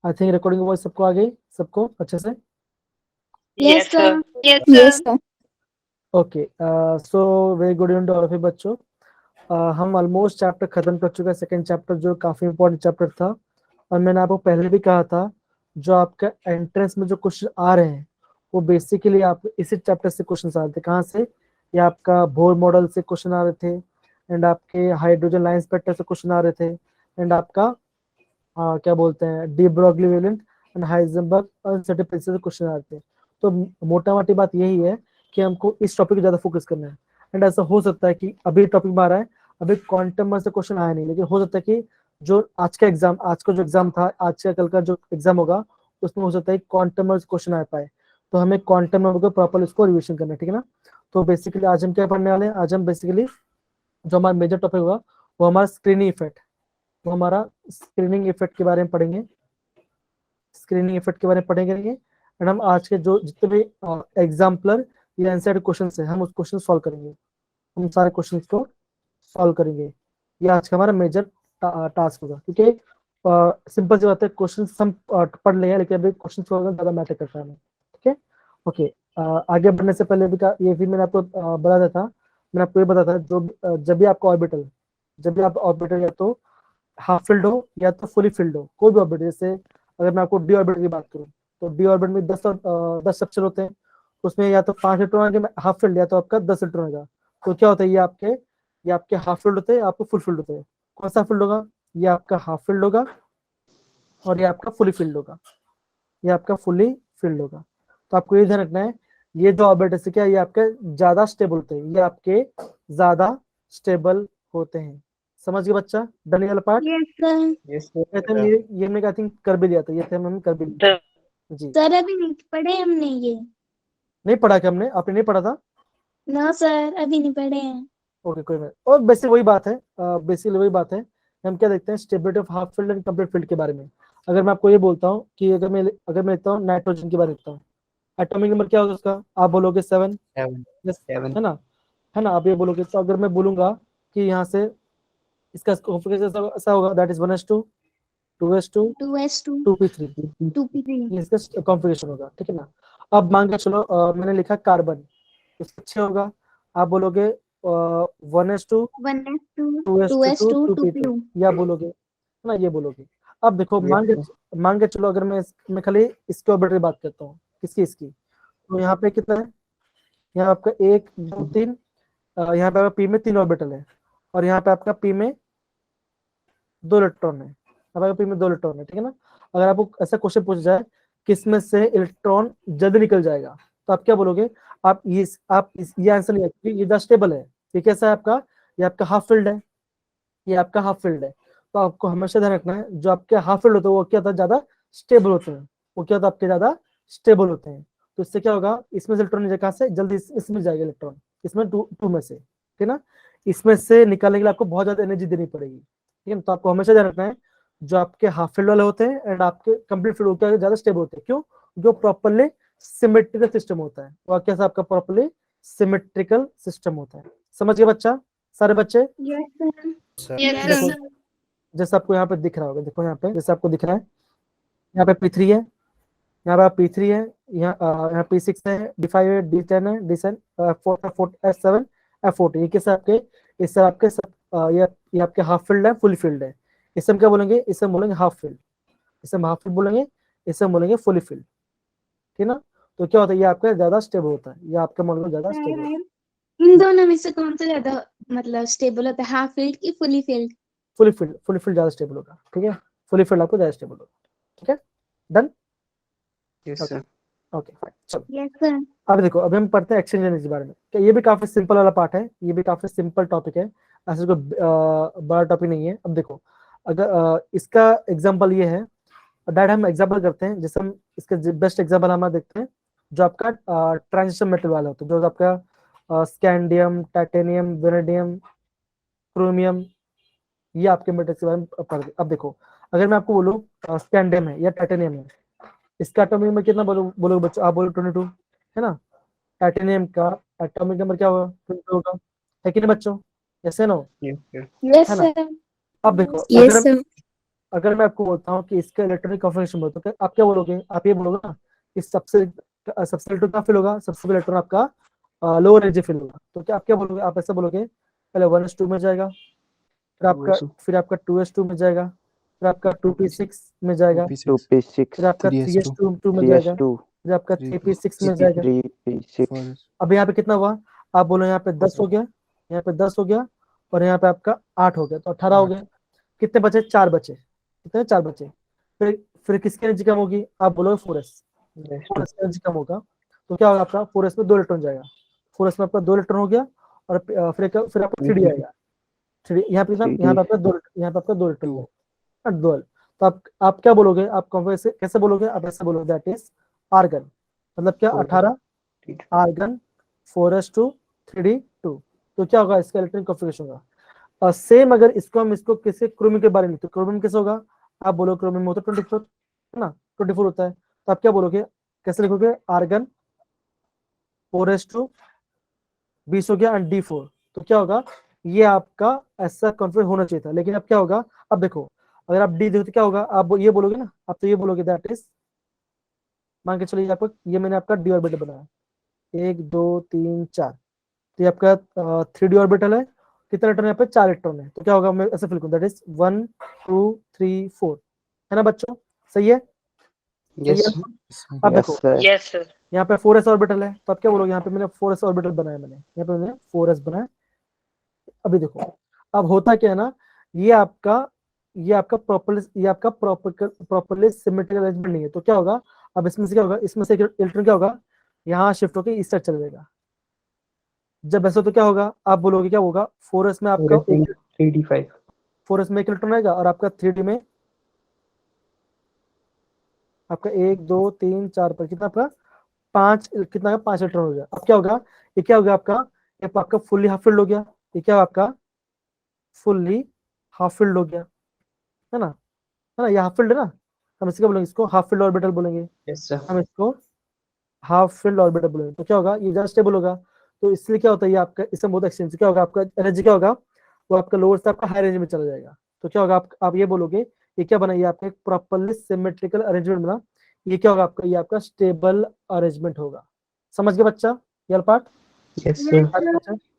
I think recording voice सबको आ गई, सबको अच्छे से? Yes, sir. Yes, sir. Okay, so very good evening to all of you बच्चों। हम ऑलमोस्ट चैप्टर खत्म कर चुके हैं, सेकंड चैप्टर जो काफी इंपॉर्टेंट चैप्टर था। और मैंने आपको पहले भी कहा था जो आपका एंट्रेंस में जो क्वेश्चन आ रहे हैं वो बेसिकली आप इसी चैप्टर से क्वेश्चन आ रहे थे। कहाँ से? ये आपका बोर मॉडल से क्वेश्चन आ रहे थे, एंड आपके हाइड्रोजन लाइन स्पेक्टर से क्वेश्चन आ रहे थे, एंड आपका क्या बोलते हैं de Broglie wavelength and Heisenberg uncertain principle से क्वेश्चन आ रहे थे। तो मोटा मोटी बात यही है कि हमको इस टॉपिक पे ज्यादा फोकस करना है। एंड ऐसा हो सकता है कि अभी टॉपिक में आ रहा है, अभी क्वांटम में से क्वेश्चन आया नहीं, लेकिन हो सकता है कि जो आज का एग्जाम, आज का जो एग्जाम था, आज का कल का जो एग्जाम होगा उसमें हो सकता है क्वांटम में क्वेश्चन आ पाए। तो हमें क्वांटम में को प्रॉपर इसको रिविजन करना है, ठीक है ना? तो बेसिकली आज हम क्या पढ़ने वाले हैं? आज हम बेसिकली जो हमारा मेजर टॉपिक होगा वो हमारा स्क्रीनिंग इफेक्ट, वो हमारा स्क्रीनिंग इफेक्ट के बारे में पढ़ेंगे, स्क्रीनिंग इफेक्ट के बारे में पढ़ेंगे। एंड हम आज के जो जितने भी एग्जाम्पलर या आंसर क्वेश्चन है हम उस क्वेश्चन सॉल्व करेंगे, हम सारे क्वेश्चन को सॉल्व करेंगे। ये आज का हमारा मेजर टास्क होगा, क्योंकि सिंपल सी बात है, क्वेश्चन हम पढ़ लिए हैं लेकिन अभी क्वेश्चन ज्यादा मैटर करता है हमें, ठीक है? ओके, आगे बढ़ने से पहले भी ये भी मैंने आपको बताया था, मैंने आपको ये बताया था जो जब भी आपका ऑर्बिटल, जब भी आप ऑर्बिटल या तो हाफ फिल्ड हो या तो फुली फिल्ड हो, कोई भी ऑर्बिटल, जैसे अगर मैं आपको डी ऑर्बिटल की बात करूँ तो डी ऑर्बिट में 10 स्ट्रक्चर होते हैं, उसमें या तो 5 इलेक्ट्रॉन आएंगे हाफ फील्ड, या तो आपका 10 इलेक्ट्रॉन आएगा। तो क्या होता है, ये आपके हाफ फील्ड होते हैं, आपको फुल फील्ड होते हैं। कौन सा फील्ड होगा? ये आपका हाफ फील्ड होगा और ये आपका फुली फील्ड होगा, ये आपका फुली फील्ड होगा। तो आपको ये ध्यान रखना है, ये जो ऑर्बिटल क्या ये आपके ज्यादा स्टेबल होते हैं, ये आपके ज्यादा स्टेबल होते हैं। समझ गए बच्चा? डन वाला पार्ट? Yes, sir. Yes, ये मैं आई थिंक कर भी दिया था, ये थे हमने कर भी लिया जी। सर अभी नहीं पढ़े हमने ये। नहीं पढ़ा क्या हमने? आपने नहीं पढ़ा था? नो सर, अभी नहीं पढ़े हैं। ओके, कोई बात। और बेसिक वही बात है, बेसिकली वही बात है। हम क्या देखते हैं stability of half field and complete field के बारे में। अगर मैं आपको ये बोलता हूँ कि अगर मैं लिखता हूँ नाइट्रोजन के बारे में लिखता हूँ, एटॉमिक नंबर क्या होगा उसका? आप बोलोगे 7, 7. है ना? है ना? आप ये बोलोगे। तो अगर मैं बोलूंगा कि यहाँ से इसका कॉन्फ़िगरेशन ऐसा होगा, that is 1s2 2s2 2s2 2p3, 2p3। ये इसका कॉन्फ़िगरेशन होगा, ठीक है ना? अब मान के चलो मैंने लिखा कार्बन, इसका 6 होगा। आप बोलोगे 1s2 1s2 2s2 2s2 2p2, 2p2। या बोलोगे, है ना? ये बोलोगे। अब देखो मान के चलो अगर मैं खाली इसके ऑर्बिटल की बात करता हूँ, इसकी, तो यहाँ पे कितना है? यहाँ आपका 1 2 3, यहाँ पे आपका पी में 3 ऑर्बिटल है, और यहाँ पे आपका पी में 2 इलेक्ट्रॉन है, अब आपका पी में 2 इलेक्ट्रॉन है, ठीक है ना? अगर आपको ऐसा क्वेश्चन पूछा जाए किस में से इलेक्ट्रॉन जल्दी निकल जाएगा, तो आप क्या बोलोगे? ये आंसर नहीं है, क्योंकि ये स्टेबल है। ये कैसा है आपका? ये आपका हाफ फील्ड है, ये आपका हाफ फील्ड है। तो आपको हमेशा ध्यान रखना है जो आपके हाफ फील्ड होते हैं वो क्या होता है? ज्यादा स्टेबल होते हैं, वो क्या होता है? आपके ज्यादा स्टेबल होते हैं। तो इससे क्या होगा? इसमें से इलेक्ट्रॉन कहाँ से जल्दी इसमें जाएगा इलेक्ट्रॉन, इसमें टू में से, ठीक है ना? इसमें से निकालने के लिए आपको बहुत ज्यादा एनर्जी देनी पड़ेगी, ठीक है? तो आपको हमेशा ध्यान रखना है जो आपके हाफ फील्ड वाले होते हैं एंड आपके कंप्लीट फील्ड होते हैं ज्यादा स्टेबल होते हैं। क्यों? जो प्रॉपरली सिमेट्रिकल सिस्टम होता है, और कैसा आपका प्रॉपरली सिमेट्रिकल सिस्टम होता है। समझ गए बच्चा? सारे बच्चे? Yes sir. देखो जैसे आपको यहाँ पे दिख रहा होगा, देखो यहाँ पे जैसे आपको दिख रहा है, यहाँ पे P3 है, यहाँ पे P3 है, यहाँ P6 है, D5 है, D10 है, D7 F4 F7 F14। ये कैसे आपके, इससे आपके सब ये आपके हाफ फील्ड है, फुल फील्ड है। इससे हम क्या बोलेंगे? इससे हम बोलेंगे हाफ फील्ड, इससे हम हाफ फील्ड बोलेंगे, इससे हम बोलेंगे फुल फील्ड, ठीक है ना? तो क्या होता है? ये आपका ज्यादा स्टेबल होता है, ये आपका मॉडल ज्यादा स्टेबल होता है। इन दोनों में से कौन सा ज्यादा मतलब स्टेबल होता है, हाफ फील्ड की फुली फील्ड? फुल फील्ड ज्यादा स्टेबल होगा, ठीक है? फुल फील्ड आपको ज्यादा स्टेबल होगा, ठीक है? Done? Yes, sir. Okay fine, चलो यस सर। अब देखो, अभी हम पढ़ते हैं एक्सचेंज एनर्जी के बारे में। क्या ये भी काफी सिंपल वाला पार्ट है, ये भी काफी सिंपल टॉपिक है, ऐसे कोई बड़ा टॉपिक नहीं है। अब देखो अगर इसका एग्जांपल ये है, डायरेक्ट हम एग्जांपल करते हैं। जैसे हम इसका बेस्ट एग्जांपल हम देखते हैं जो आपका ट्रांजिस्टर मेटल वाला होता है, जो आपका स्कैंडियम, टाइटेनियम, वेनेडियम, क्रोमियम, ये आपके मेटल के बारे में पढ़। अब देखो अगर मैं आपको बोलूँ स्कैंडियम है या टाइटेनियम है, इसका एटॉमिक नंबर कितना बोलोगे बच्चों? आप बोलो 22, है ना? टाइटेनियम का एटॉमिक नंबर क्या होगा? 22 होगा, है कि नहीं बच्चों? ऐसे ना, Yes, sir. यस है ना? सर। अब देखो Yes, अगर हम अगर मैं आपको बोलता हूँ कि इसका इलेक्ट्रॉनिक कॉन्फ़िगरेशन बोलते हैं, आप क्या बोलोगे? आप ये बोलोगे ना कि सबसे इलेक्ट्रॉन क्या फिल होगा? सबसे पहले इलेक्ट्रॉन आपका लोअर एनर्जी फिल होगा। तो क्या आप क्या बोलोगे? आप ऐसा बोलोगे पहले 1s2 में जाएगा, फिर आपका 2s2 में जाएगा, फिर आपका 2p6 में जाएगा, 2p6 फिर आपका 3s2 में जाएगा, 3s2 फिर आपका 3p6 में जाएगा। 3p6 अब यहाँ पे कितना हुआ? आप बोलो यहाँ पे 10 हो गया, यहाँ पे 10 हो गया, और यहाँ पे आपका 8 हो गया, तो 18 हो गया। कितने बचे? 4 बचे। कितने? 4 बचे। फिर किसकी एनर्जी कम होगी? आप बोलोगे 4s। 4s की एनर्जी कम होगा तो क्या होगा? आपका 4s में 2 इलेक्ट्रॉन जाएगा। 4s में आपका 2 इलेक्ट्रॉन हो गया, और फिर आपका 3d आएगा। 3d यहाँ पे आपका 2 इलेक्ट्रॉन जाएगा, डुअल। तो आप क्या बोलोगे? आप कैसे बोलोगे? आप ऐसे बोलोगे दैट इज आर्गन। मतलब क्या? 18 आर्गन 4s2 3d2। तो क्या होगा? इसका इलेक्ट्रॉनिक कॉन्फ़िगरेशन होगा। और सेम अगर इसको किसी क्रोमियम के बारे में, तो क्रोमियम कैसे होगा? आप बोलो क्रोमियम होता है 24, है ना? 24 होता है। तो आप क्या बोलोगे? कैसे लिखोगे? आर्गन 4s2 20 हो गया एंड d4। तो क्या होगा? ये आपका ऐसा कॉन्फ़िगर होना चाहिए था, लेकिन अब क्या होगा? अब देखो, अगर आप डी देखो तो क्या होगा? आप ये बोलोगे ना, आप तो ये बोलोगे दैट इज, मान के चलिए आपको ये मैंने आपका डी ऑर्बिटल बनाया, 1 2 3 4। तो ये आपका 3d ऑर्बिटल है। कितने इलेक्ट्रॉन? यहाँ पे 4 इलेक्ट्रॉन है। तो क्या होगा? मैं ऐसे फिल करूँ, दैट इज 1 2 3 4, है ना बच्चों? सही है? सही Yes. है? अब देखो, Yes, sir. यहाँ पे 4s ऑर्बिटल है, तो आप क्या बोलोगे? यहाँ पे मैंने 4s ऑर्बिटल बनाया, यहाँ पे मैंने 4s बनाया। अभी देखो, अब होता क्या है ना, ये आपका प्रॉपरली सिमेट्रिकल अरेंजमेंट नहीं है। तो क्या होगा? अब इसमें से क्या होगा? इसमें से इलेक्ट्रॉन क्या होगा? यहाँ शिफ्ट होकर इस साइड चल जाएगा। जब ऐसा तो क्या होगा? आप बोलोगे क्या होगा? 4s में आपका 3d5. 4s में एक इलेक्ट्रॉन आएगा, और आपका 3d में आपका 1 2 3 4 पर कितना? आपका 5 इलेक्ट्रॉन हो गया। अब क्या होगा? ये क्या हो गया आपका? ये आपका फुल्ली हाफ फिल्ड हो गया। ये क्या आपका? फुल्ली हाफ फिल्ड हो गया, है ना? है ना? ये हाफ फिल्ड है ना? हम इसको बोलेंगे, इसको हाफ फिल्ड ऑर्बिटल बोलेंगे। Yes, sir. हम इसको हाफ फिल्ड ऑर्बिटल बोलेंगे। तो क्या होगा? ये ज्यादा स्टेबल होगा। तो इसलिए क्या होता है? ये आपका इसमें बहुत एक्सचेंज क्या होगा? आपका एनर्जी क्या होगा? वो आपका लोअर से आपका हाई रेंज में चला जाएगा। तो क्या होगा? आप ये बोलोगे ये क्या बना? ये आपका एक प्रॉपरली सिमेट्रिकल अरेंजमेंट बना। ये क्या होगा आपका? ये आपका स्टेबल अरेंजमेंट होगा। समझ गए बच्चा ये part? Yes, sir.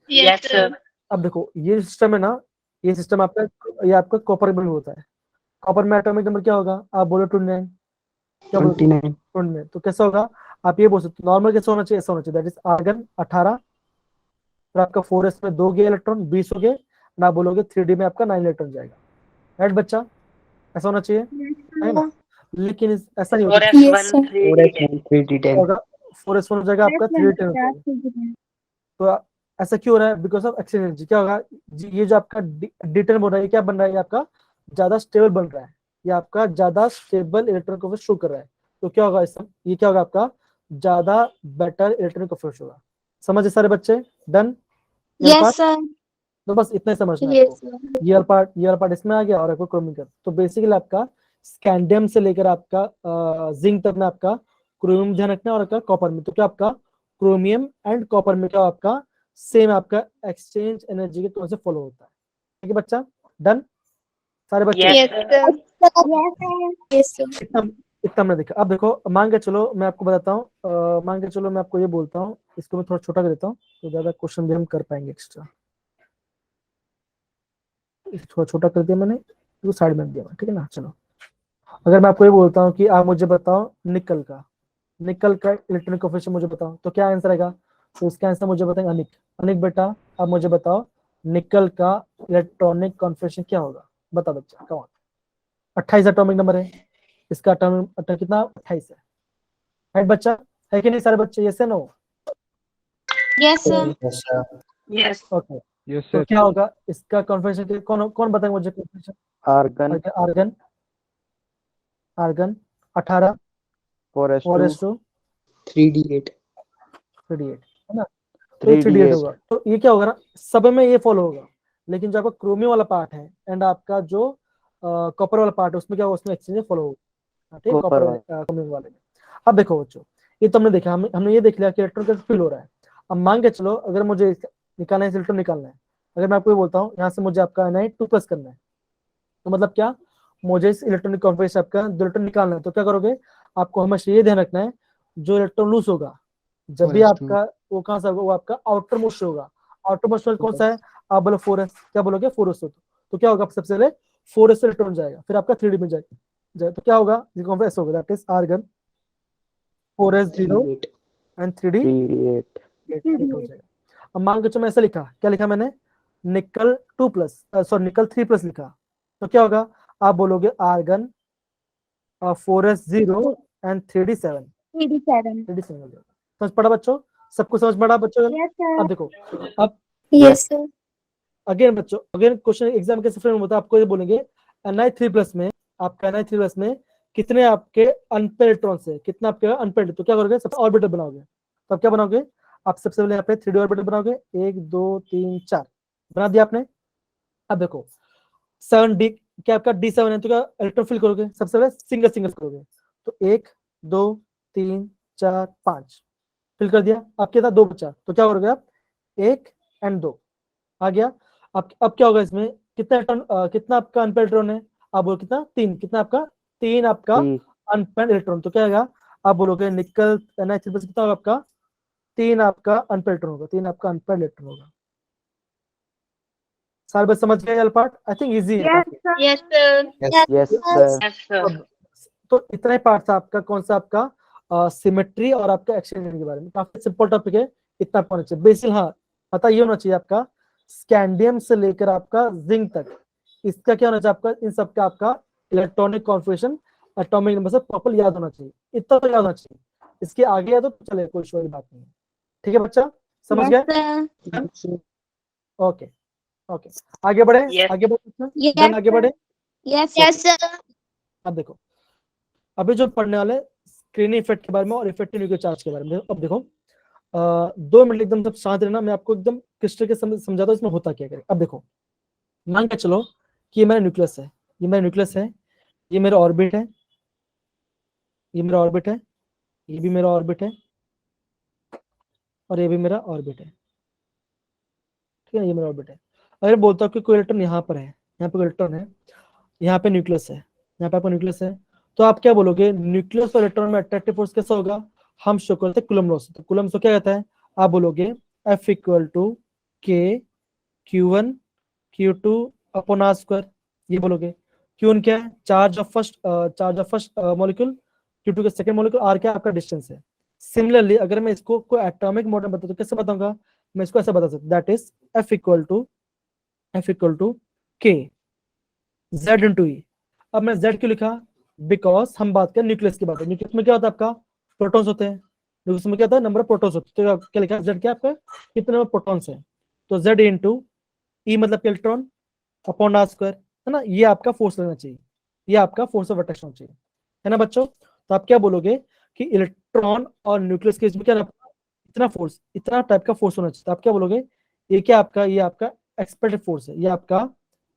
Yes, sir. अब देखो, ये सिस्टम है ना, ये सिस्टम आपका, ये आपका कॉपर में होता है। कॉपर में एटॉमिक नंबर क्या होगा? आप बोलो 29। क्या बोलो? 29. 29। तो कैसा होगा? आप ये बोल सकते हो नॉर्मल कैसा होना चाहिए? ऐसा होना चाहिए, दैट इज आर्गन 18, फिर आपका 4s में 2 गए इलेक्ट्रॉन 20 हो गए, ना बोलोगे 3d में आपका 9 इलेक्ट्रॉन जाएगा। राइट बच्चा? ऐसा होना चाहिए, है ना? लेकिन ऐसा नहीं होता। 4s1 4s1 3d10. होगा 4s1 हो जाएगा आपका 3d10 हो जाएगा। तो ऐसा क्यों हो रहा है? Because of exchange energy. क्या होगा? ये जो आपका D10 बन रहा है, ये क्या बन रहा है? ये आपका ज्यादा स्टेबल बन रहा है, ये आपका ज्यादा स्टेबल इलेक्ट्रॉन को शो कर रहा है। तो क्या होगा? ये क्या होगा? आपका ज्यादा बेटर इलेक्ट्रॉनिक कॉन्फ़िगरेशन होगा। समझे सारे बच्चे? डन? Yes, sir. तो बस इतना ही समझना है Yes, आपको। sir. ये वाला पार्ट इसमें आ गया, और आपको क्रोमियम का। तो बेसिकली आपका स्कैंडियम से लेकर आपका जिंक तक में आपका क्रोमियम ध्यान रखना है, और आपका कॉपर में। तो क्या आपका क्रोमियम एंड कॉपर में क्या आपका सेम आपका एक्सचेंज एनर्जी के तौर से फॉलो होता है। ठीक है बच्चा? डन सारे बच्चे? Yes, sir. Yes, sir. इतना हमने देखा। अब देखो, मान के चलो मैं आपको बताता हूँ, मान के चलो मैं आपको ये बोलता हूँ, इसको मैं थोड़ा छोटा कर देता हूँ तो ज्यादा क्वेश्चन भी हम कर पाएंगे एक्स्ट्रा। थोड़ा छोटा कर दिया मैंने, तो साइड में दिया मैं, ठीक है ना? चलो, अगर मैं आपको ये बोलता हूँ कि आप मुझे बताओ निकल का इलेक्ट्रॉनिक कोएफिशिएंट मुझे बताओ, तो क्या आंसर आएगा? तो इसका आंसर मुझे बताएंगे अनिक। अनिक बेटा, आप मुझे बताओ निकल का इलेक्ट्रॉनिक कॉन्फिगरेशन क्या होगा? बता बच्चा, कम ऑन। 28 एटॉमिक नंबर है इसका, एटॉमिक कितना? 28 है। राइट बच्चा? है कि नहीं सारे बच्चे? यस या no? Yes, sir. Yes, sir. Yes. Okay. Yes, तो sir. क्या होगा इसका कॉन्फिगरेशन? कौन बताएगा मुझे configuration? Argon argon argon 18 4s2 4s2 3d8. 3d8, है ना? तो ये 3d8 3d8 होगा। तो ये क्या होगा ना, सब में ये फॉलो होगा। लेकिन जो आपका क्रोमियम वाला पार्ट है एंड आपका जो कॉपर वाला पार्ट है, उसमें क्या होगा? उसमें एक्सचेंज फॉलो होगा। ठीक है? कॉपर कॉपर वाला। क्रोमियम वाले में। अब देखो बच्चों, ये तो हमने देखा, हमने ये देख लिया कि इलेक्ट्रॉन कैसे फिल हो रहा है। अब मान के चलो, अगर मुझे निकालना है, इलेक्ट्रॉन निकालना है, अगर मैं आपको ये बोलता हूँ यहाँ से मुझे आपका Na 2+ करना है, तो मतलब क्या? मुझे इस इलेक्ट्रॉनिक कॉन्फिगरेशन आपका दो इलेक्ट्रॉन निकालना है, तो क्या करोगे, आपको हमेशा ये ध्यान रखना है, जो इलेक्ट्रॉन लूज होगा जब भी 4s2 आपका वो कहाँ से होगा, वो आपका आउटर मोस्ट होगा। आउटर मोस्ट कौन सा है, आप बोलो 4s, क्या बोलोगे 4s, तो क्या होगा, सबसे पहले 4s इलेक्ट्रॉन जाएगा, फिर आपका 3d में जाएगा, तो क्या होगा, ये कॉन्फिगरेशन होगा, that is argon 4s0 3d8 and 3d 3d8 हो जाएगा। अब मान के चलो मैं ऐसा लिखा, क्या लिखा मैंने, निकल 2+, सॉरी निकल 3+ लिखा, तो क्या होगा, आप बोलोगे argon 4s0 and 3d7 3D7. 3d7 हो जाएगा। समझ पड़ा बच्चों, सबको समझ पड़ा बच्चों। Yes, sir. अब देखो, अब Yes, sir. अगेन बच्चों, अगेन क्वेश्चन एग्जाम के फ्रेम होता है, आपको ये बोलेंगे Ni3+ में, आपका Ni3+ में कितने आपके अनपेड इलेक्ट्रॉन्स है, कितना आपके अनपेड, तो क्या करोगे, सबसे ऑर्बिटल बनाओगे, तो आप क्या बनाओगे, आप सबसे पहले यहाँ पे 3d ऑर्बिटल बनाओगे, 1 2 3 4 बना दिया आपने। अब देखो 7d, क्या आपका d7 है, तो क्या इलेक्ट्रॉन फिल करोगे, सबसे पहले सिंगल सिंगल करोगे, तो 1 2 3 4 5 फिल कर दिया, अब कितना 2 बचा, तो क्या करोगे आप 1 एंड 2 आ गया। अब क्या होगा इसमें, कितना इलेक्ट्रॉन, कितना आपका अनपेड इलेक्ट्रॉन है, आप बोलो कितना, 3, कितना आपका 3 आपका Three. अनपेड इलेक्ट्रॉन, तो क्या होगा, आप बोलोगे निकल Ni3+ कितना होगा आपका, 3 आपका अनपेड इलेक्ट्रॉन होगा, 3 आपका अनपेड इलेक्ट्रॉन होगा। सारे बस समझ गए पार्ट, आई थिंक इजी है काफी। Yes, sir. Yes, sir. तो इतना ही पार्ट था आपका, कौन सा आपका सिमेट्री और आपका एक्सचेंज के बारे में, काफी सिंपल टॉपिक है, इतना होना चाहिए बेसिक। हाँ पता ये होना चाहिए आपका, स्कैंडियम से लेकर आपका जिंक तक, इसका क्या होना चाहिए आपका, इन सबका आपका इलेक्ट्रॉनिक कॉन्फिगरेशन, एटॉमिक नंबर से प्रॉपर याद होना चाहिए, इतना तो याद होना चाहिए, इसके आगे या तो चले कोई इशू वाली बात नहीं है। ठीक है बच्चा, समझ Yes, गए, sir. ओके ओके, आगे बढ़े, Yes. आगे बढ़े, Yes, डन, आगे sir. बढ़े। Yes, sir. अब देखो, अभी जो पढ़ने वाले स्क्रीनिंग इफेक्ट के बारे में और इफेक्टिव न्यूक्लियर चार्ज के बारे में, अब देखो 2 मिनट एकदम सब शांत रहना, मैं आपको एकदम क्रिस्टल के समझाता हूँ इसमें होता क्या करे। अब देखो, मान के चलो कि ये मेरा न्यूक्लियस है, ये मेरा न्यूक्लियस है, ये मेरा ऑर्बिट है, ये मेरा ऑर्बिट है, ये भी मेरा ऑर्बिट है, और ये भी मेरा ऑर्बिट है, ठीक है, ये मेरा ऑर्बिट है। अगर बोलता हूँ कि कोई इलेक्ट्रॉन यहाँ पर है, यहाँ पे इलेक्ट्रॉन है, यहाँ पे न्यूक्लियस है, यहाँ पे आपका न्यूक्लियस है, तो आप क्या बोलोगे, न्यूक्लियस और इलेक्ट्रॉन में अट्रैक्टिव फोर्स कैसा होगा, हम शो करते हैं कूलम्ब लॉ से, तो कूलम्ब लॉ क्या कहता है, आप बोलोगे F equal to K Q1 Q2 upon R square, ये बोलोगे। Q1 क्या है, charge of first molecule, Q2 का सेकंड मॉलिक्यूल, R क्या आपका डिस्टेंस है। सिमिलरली अगर मैं इसको कोई एटॉमिक मॉडल बताऊं तो कैसे बताऊंगा, मैं इसको ऐसा बता सकता, that is F equal to K Z into E। अब मैं Z क्यों लिखा, बिकॉज हम बात करें न्यूक्लियस की बात है, न्यूक्लियस में क्या होता है आपका, प्रोटॉन्स होते हैं, न्यूक्लियस में क्या होता है, नंबर ऑफ प्रोटॉन्स होते हैं, तो क्या लिखा Z क्या आपका, कितने नंबर प्रोटॉन्स है, तो Z इंटू E मतलब इलेक्ट्रॉन अपॉन R स्क्वायर, है ना, ये आपका फोर्स लगना चाहिए, ये आपका फोर्स ऑफ अट्रैक्शन होना चाहिए, है ना बच्चों। तो आप क्या बोलोगे कि इलेक्ट्रॉन और न्यूक्लियस के बीच में क्या इतना फोर्स, इतना टाइप का फोर्स होना चाहिए, तो आप क्या बोलोगे, ये क्या आपका, ये आपका एक्सपेक्टेड फोर्स है, ये आपका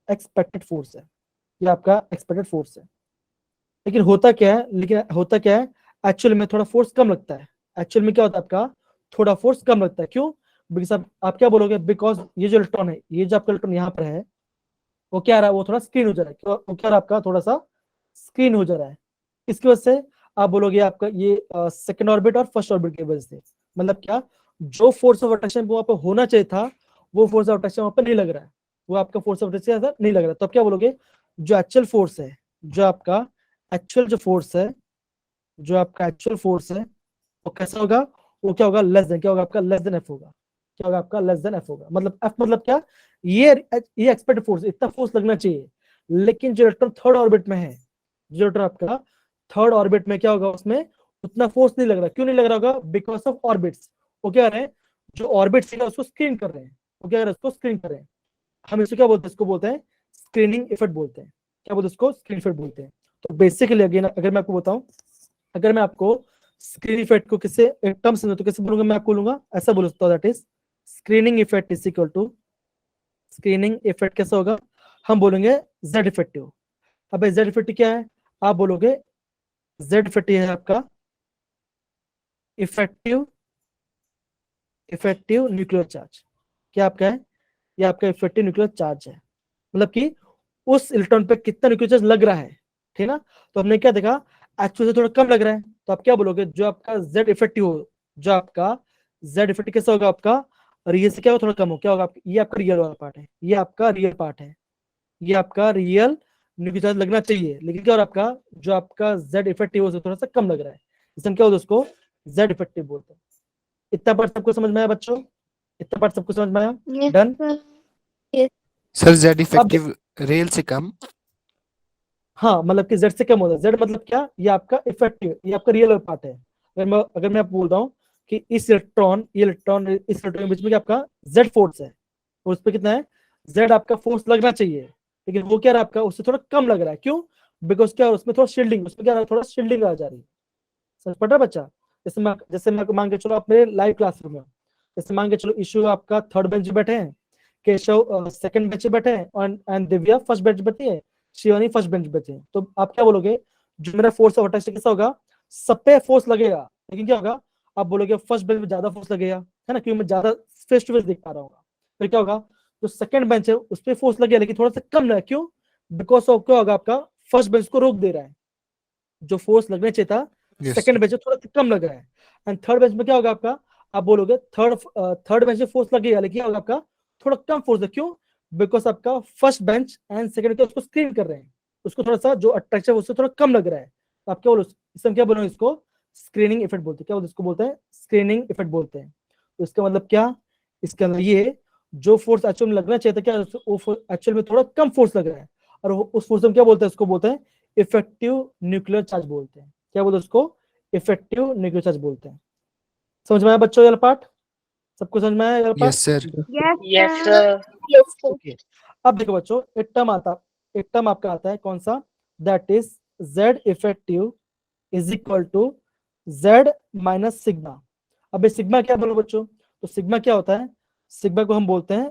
एक्सपेक्टेड फोर्स है, ये आपका एक्सपेक्टेड फोर्स है। लेकिन होता क्या है, एक्चुअल में थोड़ा फोर्स कम लगता है, एक्चुअल में क्या होता है आपका, थोड़ा फोर्स कम लगता है, क्यों, बिकॉज आप क्या बोलोगे, बिकॉज ये जो इलेक्ट्रॉन है, ये जो आपका इलेक्ट्रॉन यहाँ पर है, वो क्या रहा है, वो थोड़ा स्क्रीन हो जा रहा है, वो क्या रहा है आपका, थोड़ा सा स्क्रीन हो जा रहा है, इसकी वजह से आप बोलोगे आपका ये सेकंड ऑर्बिट और फर्स्ट ऑर्बिट की वजह से, मतलब क्या, जो फोर्स ऑफ अट्रैक्शन वहां पर होना चाहिए था, वो फोर्स ऑफ अट्रैक्शन वहां पर नहीं लग रहा है, वो आपका फोर्स ऑफ अट्रैक्शन ऐसा नहीं लग रहा है, तो आप क्या बोलोगे, जो एक्चुअल फोर्स है, जो आपका एक्चुअल जो फोर्स है, जो आपका एक्चुअल फोर्स है, वो कैसा होगा, वो क्या होगा, लेस देन, क्या होगा आपका, लेस देन एफ होगा, क्या होगा आपका, लेस देन एफ होगा, मतलब एफ मतलब क्या, ये एक्सपेक्टेड फोर्स, इतना फोर्स लगना चाहिए, लेकिन जो इलेक्ट्रॉन थर्ड ऑर्बिट में है, जो इलेक्ट्रॉन आपका थर्ड ऑर्बिट में क्या होगा, उसमें उतना फोर्स नहीं लग रहा, क्यों नहीं लग रहा होगा, बिकॉज ऑफ ऑर्बिट्स, वो क्या कर रहे हैं, जो ऑर्बिट्स है उसको स्क्रीन कर रहे हैं, वो क्या कर रहे हैं, उसको स्क्रीन कर रहे हैं, हम इसको क्या बोलते हैं, इसको बोलते हैं स्क्रीनिंग इफेक्ट बोलते हैं, क्या बोलते हैं इसको, स्क्रीन इफेक्ट बोलते हैं। तो बेसिकली अगेन अगर मैं आपको बताऊं, अगर मैं आपको स्क्रीन इफेक्ट को किसे टर्म समझो तो कैसे बोलूंगा, मैं आपको बोलूंगा ऐसा बोल सकता हूं, that is screening effect is equal to, screening effect कैसा होगा, हम बोलेंगे जेड इफेक्टिव। अब जेड इफेक्टिव क्या है, आप बोलोगे जेड इफेक्टिव है आपका इफेक्टिव न्यूक्लियर चार्ज, क्या आपका है, ये आपका इफेक्टिव न्यूक्लियर चार्ज है, मतलब कि उस इलेक्ट्रॉन पे कितना न्यूक्लियर चार्ज लग रहा है, ठीक ना। तो हमने क्या देखा, एक्चुअल से थोड़ा कम लग रहा है, तो आप क्या बोलोगे, जो आपका Z इफेक्टिव हो, जो आपका Z इफेक्टिव कैसा होगा आपका, और ये से क्या होगा, थोड़ा कम हो, क्या होगा आपका, ये आपका रियल वाला पार्ट है, ये आपका रियल पार्ट है, ये आपका रियल न्यूक्लियर चार्ज लगना चाहिए, लेकिन क्या हो रहा है आपका, जो आपका Z इफेक्टिव है, थोड़ा सा कम लग रहा है, इसमें क्या होता है, उसको Z इफेक्टिव बोलते हैं। इतना पार्ट सबको समझ में आया बच्चों, इतना पार्ट सबको समझ में आया, Yes, done. sir. Sir Z effective rail से कम। हाँ, मतलब कि Z से कम होता है, Z मतलब क्या, ये आपका इफेक्टिव, ये आपका रियल पार्ट है। अगर मैं आपको बोल रहा हूँ कि इस इलेक्ट्रॉन, ये इलेक्ट्रॉन, इस इलेक्ट्रॉन के बीच में क्या आपका Z फोर्स है, और उस पर कितना है, Z आपका फोर्स लगना चाहिए, लेकिन वो क्या रहा आपका, उससे थोड़ा कम लग रहा है, क्यों, बिकॉज क्या उसमें थोड़ा शील्डिंग, उसमें क्या थोड़ा शील्डिंग आ जा रही है, समझ पड़ रहा है बच्चा। जैसे मैं मान के चलो आप मेरे लाइव क्लासरूम में, जैसे मान के चलो ईशु आपका थर्ड बेंच बैठे हैं, केशव सेकंड बेंच पे बैठे हैं, और एंड दिव्या फर्स्ट बेंच बैठी है, शिवानी फर्स्ट बेंच बैठे हैं, तो आप क्या बोलोगे, जो मेरा फोर्स ऑफ अट्रैक्शन कैसा होगा, सब पे फोर्स लगेगा, लेकिन क्या होगा, आप बोलोगे फर्स्ट बेंच में ज्यादा फोर्स लगेगा, है ना, क्योंकि मैं ज्यादा फेस टू फेस देख पा रहा हूँ, फिर क्या होगा, जो सेकंड बेंच है उस पर फोर्स लगेगा, लेकिन थोड़ा सा कम लगा, क्यों, बिकॉज ऑफ क्या होगा आपका, फर्स्ट बेंच को रोक दे रहा है, जो फोर्स लगना चाहिए था सेकंड बेंच में थोड़ा सा कम लग रहा है, एंड थर्ड बेंच में क्या होगा आपका, आप बोलोगे थर्ड बेंच में फोर्स लगेगा, लेकिन क्या होगा आपका, थोड़ा कम फोर्स है, क्यों, बिकॉज आपका फर्स्ट बेंच एंड सेकंड क्या उसको स्क्रीन कर रहे हैं, उसको थोड़ा सा जो अट्रैक्शन उससे थोड़ा कम लग रहा है, तो आप क्या बोलो, इसमें क्या बोलो, इसको स्क्रीनिंग इफेक्ट बोलते हैं, क्या बोलते हैं, इसको बोलते हैं स्क्रीनिंग इफेक्ट बोलते हैं। तो इसका मतलब क्या, इसके अंदर ये जो फोर्स एक्चुअल में लगना चाहिए था, क्या वो एक्चुअल में थोड़ा कम फोर्स लग रहा है, और उस फोर्स में क्या बोलते हैं, उसको बोलते हैं इफेक्टिव न्यूक्लियर चार्ज बोलते हैं, क्या बोलते हैं उसको, इफेक्टिव न्यूक्लियर चार्ज बोलते हैं। समझ में आया बच्चों ये पार्ट, सबको समझ में आया ये part? Yes sir. Yes, sir. Yes, sir. Okay, अब देखो बच्चों, एक टर्म आपका आता है कौन सा, that is Z effective is equal to Z minus sigma. अब ये सिग्मा क्या बोलो बच्चों, तो सिग्मा क्या होता है, सिग्मा को हम बोलते हैं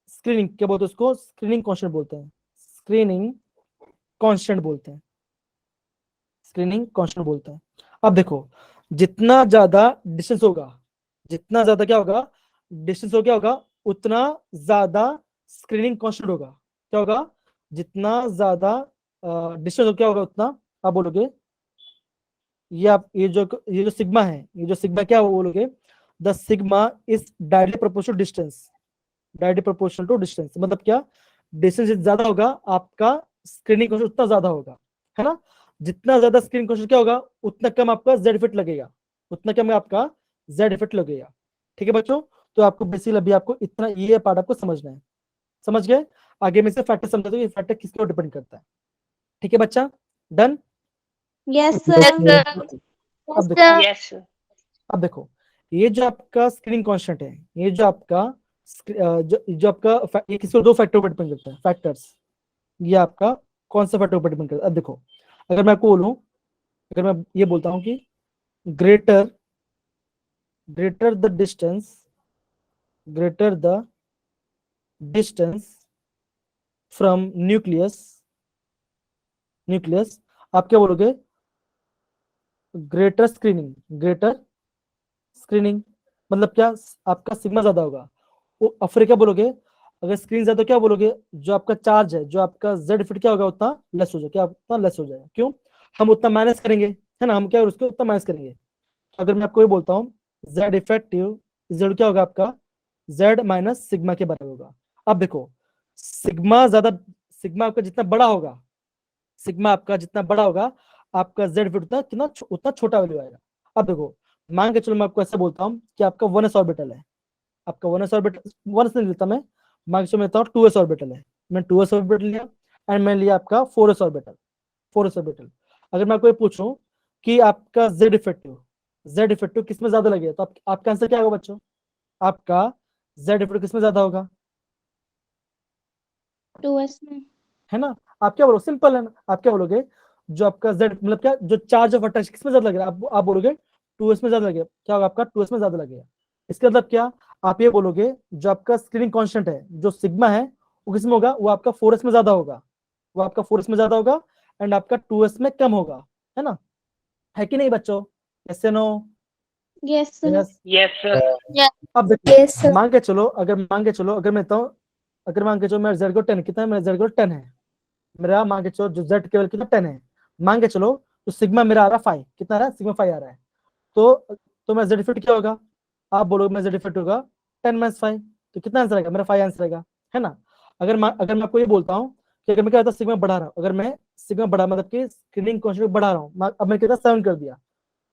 स्क्रीनिंग, क्या बोलते हैं उसको, स्क्रीनिंग कांस्टेंट बोलते हैं, स्क्रीनिंग कांस्टेंट बोलते हैं, स्क्रीनिंग कांस्टेंट बोलते हैं। अब देखो, जितना ज्यादा डिस्टेंस होगा, जितना ज्यादा क्या होगा, डिस्टेंस हो क्या होगा, उतना ज्यादा स्क्रीनिंग कांस्टेंट होगा, क्या होगा, जितना ज्यादा डिस्टेंस हो क्या होगा उतना, आप बोलोगे, ये आप ये जो सिग्मा है, ये जो सिग्मा क्या बोलोगे, the sigma is directly proportional distance, directly proportional to distance, मतलब क्या, डिस्टेंस ज्यादा होगा आपका स्क्रीनिंग कांस्टेंट उतना ज्यादा होगा, है ना, जितना ज्यादा स्क्रीन कांस्टेंट क्या होगा, उतना कम आपका Z इफेक्ट लगेगा, उतना कम आपका Z इफेक्ट लगेगा, ठीक है बच्चों। तो आपको बेसिकली अभी आपको इतना ये पार्ट आपको समझना है, समझ गए, आगे में से फैक्टर समझा दो, ये फैक्टर किसके ऊपर डिपेंड करता है, ठीक है बच्चा, डन। Yes, sir. अब देखो, अब देखो, ये जो आपका स्क्रीनिंग कांस्टेंट है, ये जो आपका जो आपका ये किसी दो फैक्टर पर डिपेंड करता है, फैक्टर्स, ये आपका कौन सा फैक्टर पर डिपेंड करता है। अब देखो, अगर मैं आपको बोलूं, अगर मैं ये बोलता हूं कि greater the distance from nucleus, आप क्या बोलोगे, greater screening मतलब क्या, आपका सिग्मा ज्यादा होगा, वो फिर क्या बोलोगे, अगर स्क्रीन ज्यादा क्या बोलोगे, जो आपका चार्ज है, जो आपका Z इफेक्ट क्या होगा, उतना लेस हो जाएगा, क्या उतना लेस हो जाएगा, क्यों, हम उतना माइनस करेंगे, है ना, हम क्या उसको उतना माइनस करेंगे। अगर मैं आपको ये बोलता हूँ Z इफेक्टिव Z क्या होगा आपका, Z माइनस सिग्मा के बराबर होगा। अब देखो, सिग्मा आपका जितना बड़ा होगा, सिग्मा आपका जितना बड़ा होगा, आपका Z इफेक्ट उतना छोटा वैल्यू आएगा। अब देखो, मान के चलो मैं आपको ऐसे बोलता हूँ कि आपका 1s ऑर्बिटल है, आपका 1s ऑर्बिटल 1s नहीं लेता मैं, मान के चलो मैं लेता हूँ 2s ऑर्बिटल है, मैं 2s ऑर्बिटल लिया, एंड मैं लिया आपका 4s ऑर्बिटल। अगर मैं आपको ये पूछूं कि आपका Z इफेक्टिव किसमें ज्यादा लगेगा, तो आपका आंसर क्या होगा बच्चों, आपका Z इफेक्टिव किसमें ज्यादा होगा, 2s में. है ना, आप क्या बोलोगे, सिंपल है ना, आप क्या बोलोगे, जो आपका Z मतलब क्या, जो चार्ज ऑफ अट्रैक्शन किसमें ज्यादा लगेगा, आप बोलोगे 2s में ज्यादा लगेगा, क्या होगा आपका 2s में ज्यादा लगेगा। इसका मतलब क्या, आप ये बोलोगे जो आपका स्क्रीनिंग कांस्टेंट है, जो सिग्मा है, वो किसमें होगा, वो आपका 4s में ज्यादा होगा, वो आपका 4s में ज्यादा होगा, एंड आपका 2s में कम होगा, है ना, है कि नहीं बच्चों, ऐसे नो, Yes, sir. अब देखो, Yes, sir. मान के चलो अगर मैं मान के चलो मैं Z को 10 कितना है, मेरा Z को 10 है, मेरा मान के चलो जो z केवल कितना 10 है, मान के चलो तो सिग्मा मेरा आ रहा है 5, कितना आ रहा है, सिग्मा 5 आ रहा है, तो मैं z इफेक्ट क्या होगा, आप बोलोगे मैं z इफेक्ट होगा 10 - 5, तो कितना आंसर आएगा, मेरा 5 आंसर आएगा, है ना। अगर मैं आपको ये बोलता हूँ कि अगर मैं क्या होता है सिग्मा बढ़ा रहा हूँ, अगर मैं सिग्मा बढ़ा मतलब कि स्क्रीनिंग कॉन्स्टेंट बढ़ा रहा हूँ, अब मैं कितना 7 कर दिया,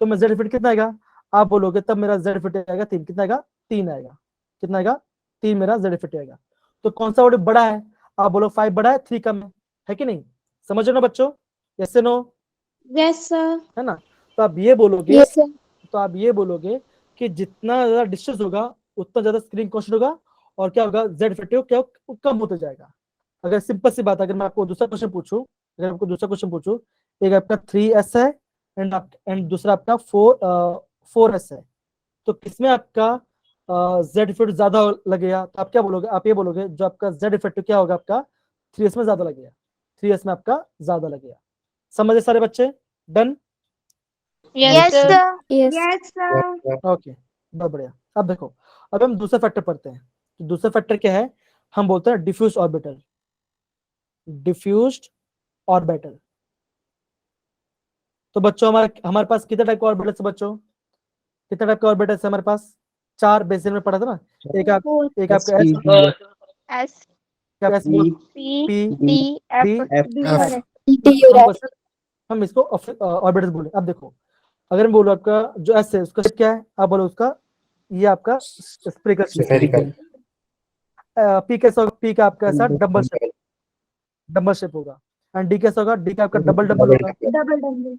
तो मैं z इफेक्ट कितना आएगा, आप बोलोगे तब मेरा z इफेक्ट आएगा 3, कितना आएगा 3 आएगा, कितना आएगा 3 मेरा z इफेक्ट आएगा। तो कौन सा वर्ड बड़ा है, आप बोलो 5 बड़ा है 3 कम है कि नहीं, समझ रहे हो ना बच्चों, यस से नो, Yes, sir. है ना। तो आप ये बोलोगे Yes, sir. तो आप ये बोलोगे कि जितना ज्यादा डिस्टेंस होगा उतना ज्यादा स्क्रीन कॉस्ट होगा, और क्या होगा z इफेक्टिव क्या कम होता जाएगा। अगर सिंपल सी बात, अगर मैं आपको दूसरा क्वेश्चन पूछूं, एक आपका 3s है एंड दूसरा आपका 4s है, तो किसमें आपका z इफेक्ट ज्यादा लगेगा, तो आप क्या बोलोगे, आप ये बोलोगे जो आपका z इफेक्ट क्या होगा आपका 3s में ज्यादा लगेगा, 3s में आपका ज्यादा लगेगा। समझे सारे बच्चे, done, Yes, sir. Yes. Yes, sir. Okay, बहुत बढ़िया। अब देखो, अब हम दूसरा फैक्टर पढ़ते हैं, तो दूसरा फैक्टर क्या है, हम बोलते हैं डिफ्यूज ऑर्बिटल, डिफ्यूज्ड ऑर्बिटल। तो बच्चों हमारे पास कितने टाइप के ऑर्बिटल है बच्चों, कितने टाइप के ऑर्बिटल है हमारे पास, 4 बेसिक में पढ़ा था ना, एक आपका S, S, P, S, S बोल, P, P, T, F, D, F, D, F. और S. हम इसको ऑर्बिटल बोले। अब देखो, अगर मैं बोलूं आपका जो S है उसका shape क्या है, आप बोलो उसका ये आपका स्फेरिकल शेप, spherical, P कैसा होगा, P का आपका ऐसा डबल शेप होगा, एंड D कैसा होगा, D का आपका डबल होगा। Double double.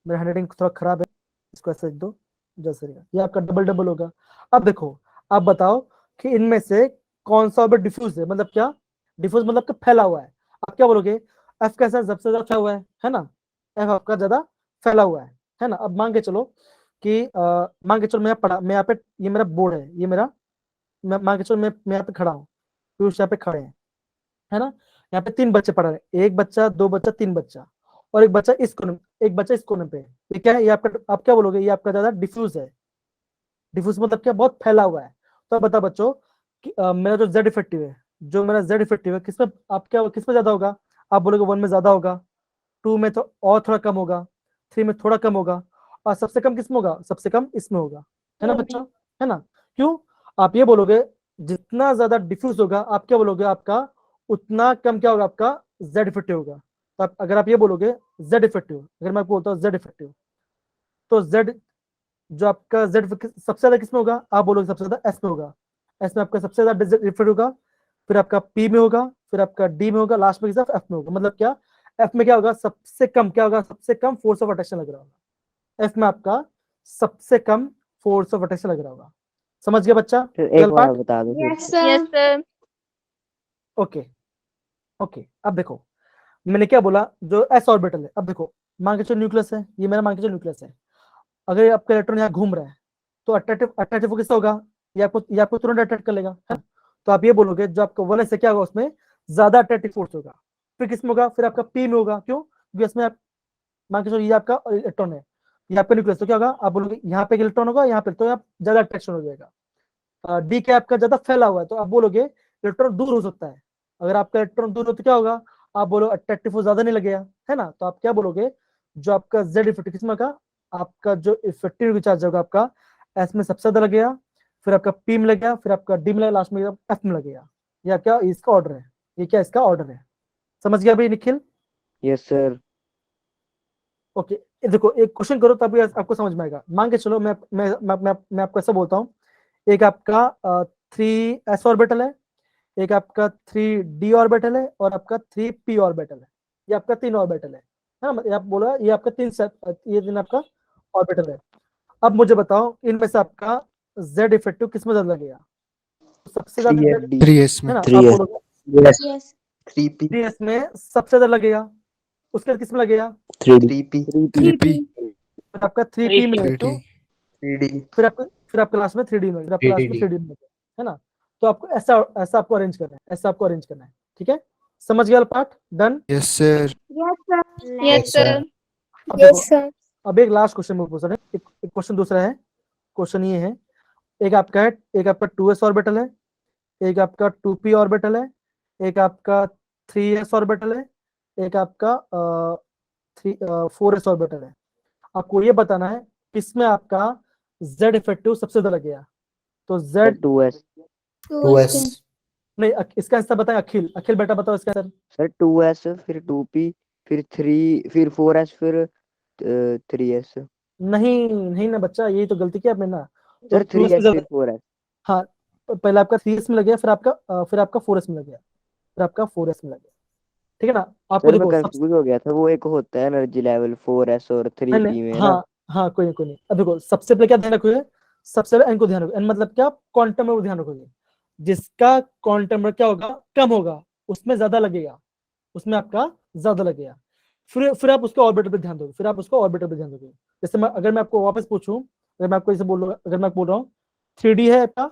मेरा हैंडराइटिंग थोड़ा खराब है, इसको ऐसे लिख दो जैसे रहेगा, ये आपका डबल होगा। अब देखो, आप बताओ कि इनमें से कौन सा ऑर्बिट डिफ्यूज है, मतलब क्या, डिफ्यूज मतलब कि फैला हुआ है। आप क्या बोलोगे, एफ कैसा सबसे ज्यादा फैला हुआ है ना, एफ आपका ज्यादा फैला हुआ है ना। अब मान के चलो कि मान के चलो मैं यहाँ पे, ये मेरा बोर्ड है, ये मेरा, मान के चलो मैं यहाँ पे खड़ा हूँ, पीयूष यहाँ पे खड़े हैं, है ना। यहाँ पे 3 बच्चे पढ़ रहे हैं, 1 बच्चा 2 बच्चा 3 बच्चा, और एक बच्चा इस कोने पे, ये क्या है, ये आपका, आप क्या बोलोगे, ये आपका ज्यादा डिफ्यूज है। डिफ्यूज मतलब क्या, बहुत फैला हुआ है। तो अब बताओ बच्चों कि मेरा जो z इफेक्टिव है, किसमें, आप क्या किसमें ज्यादा होगा, आप बोलोगे 1 में ज्यादा होगा, 2 में तो और थोड़ा कम होगा, 3 में थोड़ा कम होगा, और सबसे कम किसमें होगा, सबसे कम इसमें होगा, है ना बच्चों, है ना। क्यों, आप ये बोलोगे जितना ज्यादा डिफ्यूज होगा, आप क्या बोलोगे, आपका उतना कम क्या होगा, आपका z इफेक्टिव होगा। तो अगर आप ये बोलोगे z इफेक्टिव, अगर मैं आपको बोलता हूँ z इफेक्टिव, तो z जो आपका z सबसे ज्यादा किसमें होगा, आप बोलोगे सबसे ज्यादा s में होगा, s में आपका सबसे ज्यादा इफेक्ट होगा, फिर आपका p में होगा, फिर आपका d में होगा, लास्ट में f में होगा। मतलब क्या, f में क्या होगा, सबसे कम क्या होगा, सबसे कम फोर्स ऑफ अट्रैक्शन लग रहा होगा, f में आपका सबसे कम फोर्स ऑफ अट्रैक्शन लग रहा होगा। समझ गया बच्चा, फिर ट्वेल्व एक बार पार्ट, बता दो फिर Yes, से। Yes, sir. sir. Okay okay. अब देखो मैंने क्या बोला, जो s ऑर्बिटल है, अब देखो मान के चलो न्यूक्लियस है, ये मेरा मान के चलो न्यूक्लियस है, अगर आपका इलेक्ट्रॉन यहाँ घूम रहा है तो अट्रैक्टिव किसका होगा, ये आपको तुरंत अट्रैक्ट कर लेगा, है ना। तो आप ये बोलोगे जो आपका 1s से क्या होगा, उसमें ज्यादा अट्रैक्टिव फोर्स होगा, फिर किसमें होगा, फिर आपका p में होगा, क्यों, क्योंकि इसमें आप मान के चलो ये आपका इलेक्ट्रॉन है, ये आपका न्यूक्लियस, तो क्या होगा, आप बोलोगे यहाँ पे इलेक्ट्रॉन होगा, यहाँ पे, तो यहाँ ज्यादा अट्रैक्शन हो जाएगा। डी क्या आपका ज्यादा फैला हुआ है, तो आप बोलोगे इलेक्ट्रॉन दूर हो सकता है, अगर आपका इलेक्ट्रॉन दूर हो तो क्या होगा, आप बोलो अट्रैक्टिव फोर्स ज्यादा नहीं लगेगा, है ना। तो आप क्या बोलोगे, जो आपका z इफेक्टिव किसमें का, आपका जो इफेक्टिव चार्ज होगा आपका s में सबसे ज्यादा लगेगा, फिर आपका p में लगेगा, फिर आपका d में लगेगा, लास्ट में f में लगेगा। या क्या इसका ऑर्डर है, ये क्या इसका ऑर्डर है, समझ गया भाई निखिल। Yes sir. ओके, देखो एक क्वेश्चन करो तभी आपको समझ में आएगा। मान के चलो मैं आपको ऐसा बोलता हूँ, एक आपका 3s ऑर्बिटल है, एक आपका 3d ऑर्बिटल है, और आपका 3p ऑर्बिटल है, ये आपका 3 ऑर्बिटल है ना, मतलब आप बोला ये आपका 3 आपका ऑर्बिटल है। अब मुझे बताओ इनमें से आपका z इफेक्टिव किसमें ज्यादा लगेगा, सबसे ज्यादा 3FD, 3s है में ना, आप 3s। बोलोगे yes, Yes. 3P, 3s में सबसे ज्यादा लगेगा, उसके बाद किसमें लगेगा, 3d। 3P, 3p फिर आपका 3p में लगेगा, 3d 3D, फिर आपके लास्ट में 3D में, फिर आपके लास्ट में 3D में, है ना। तो आपको ऐसा ऐसा आपको अरेंज करना है, ऐसा आपको अरेंज करना है, ठीक है, समझ गया part, done. yes sir Yes, sir. Yes, sir. अब Yes, देखो, sir. अब एक लास्ट क्वेश्चन में पूछ रहे हैं, एक क्वेश्चन दूसरा है, क्वेश्चन ये है, एक आपका है, एक आपका 2s ऑर्बिटल है, एक आपका 2p ऑर्बिटल है, एक आपका 3s ऑर्बिटल है, एक आपका 4s ऑर्बिटल है। आपको ये बताना है किसमें आपका z इफेक्टिव सबसे ज्यादा लगेगा। तो सर z 2s। 2s नहीं, इसका आंसर बताएं। अखिल, अखिल बेटा बताओ इसका आंसर। सर 2s फिर 2p फिर 3 फिर 4s फिर 3s। नहीं नहीं ना बच्चा, यही तो गलती की आपने ना। तो सर 2s में 3s ज्यादा, फिर 4s। हाँ, पहले आपका 3s में लग गया, फिर आपका 4s में लग गया, फिर आपका 4s में लग गया, ठीक है ना। आपको सर मैं देखो सबसे, कंफ्यूज हो गया था, वो एक होता है एनर्जी लेवल 4s और नहीं नहीं, 3p में ना। हाँ हाँ, कोई नहीं कोई नहीं। अब देखो सबसे पहले क्या ध्यान रखोगे, सबसे पहले एन को ध्यान रखो। एन मतलब क्या, क्वांटम में वो ध्यान रखोगे। जिसका क्वांटम में क्या होगा, कम होगा, उसमें ज्यादा लगेगा, उसमें आपका ज्यादा लगेगा। फिर आप उसके ऑर्बिटर पे ध्यान दोगे, फिर आप उसको ऑर्बिटर पे ध्यान दोगे। जैसे अगर मैं आपको वापस पूछूं, अगर मैं आपको इसे बोल, अगर मैं बोल रहा हूँ 3D है आपका,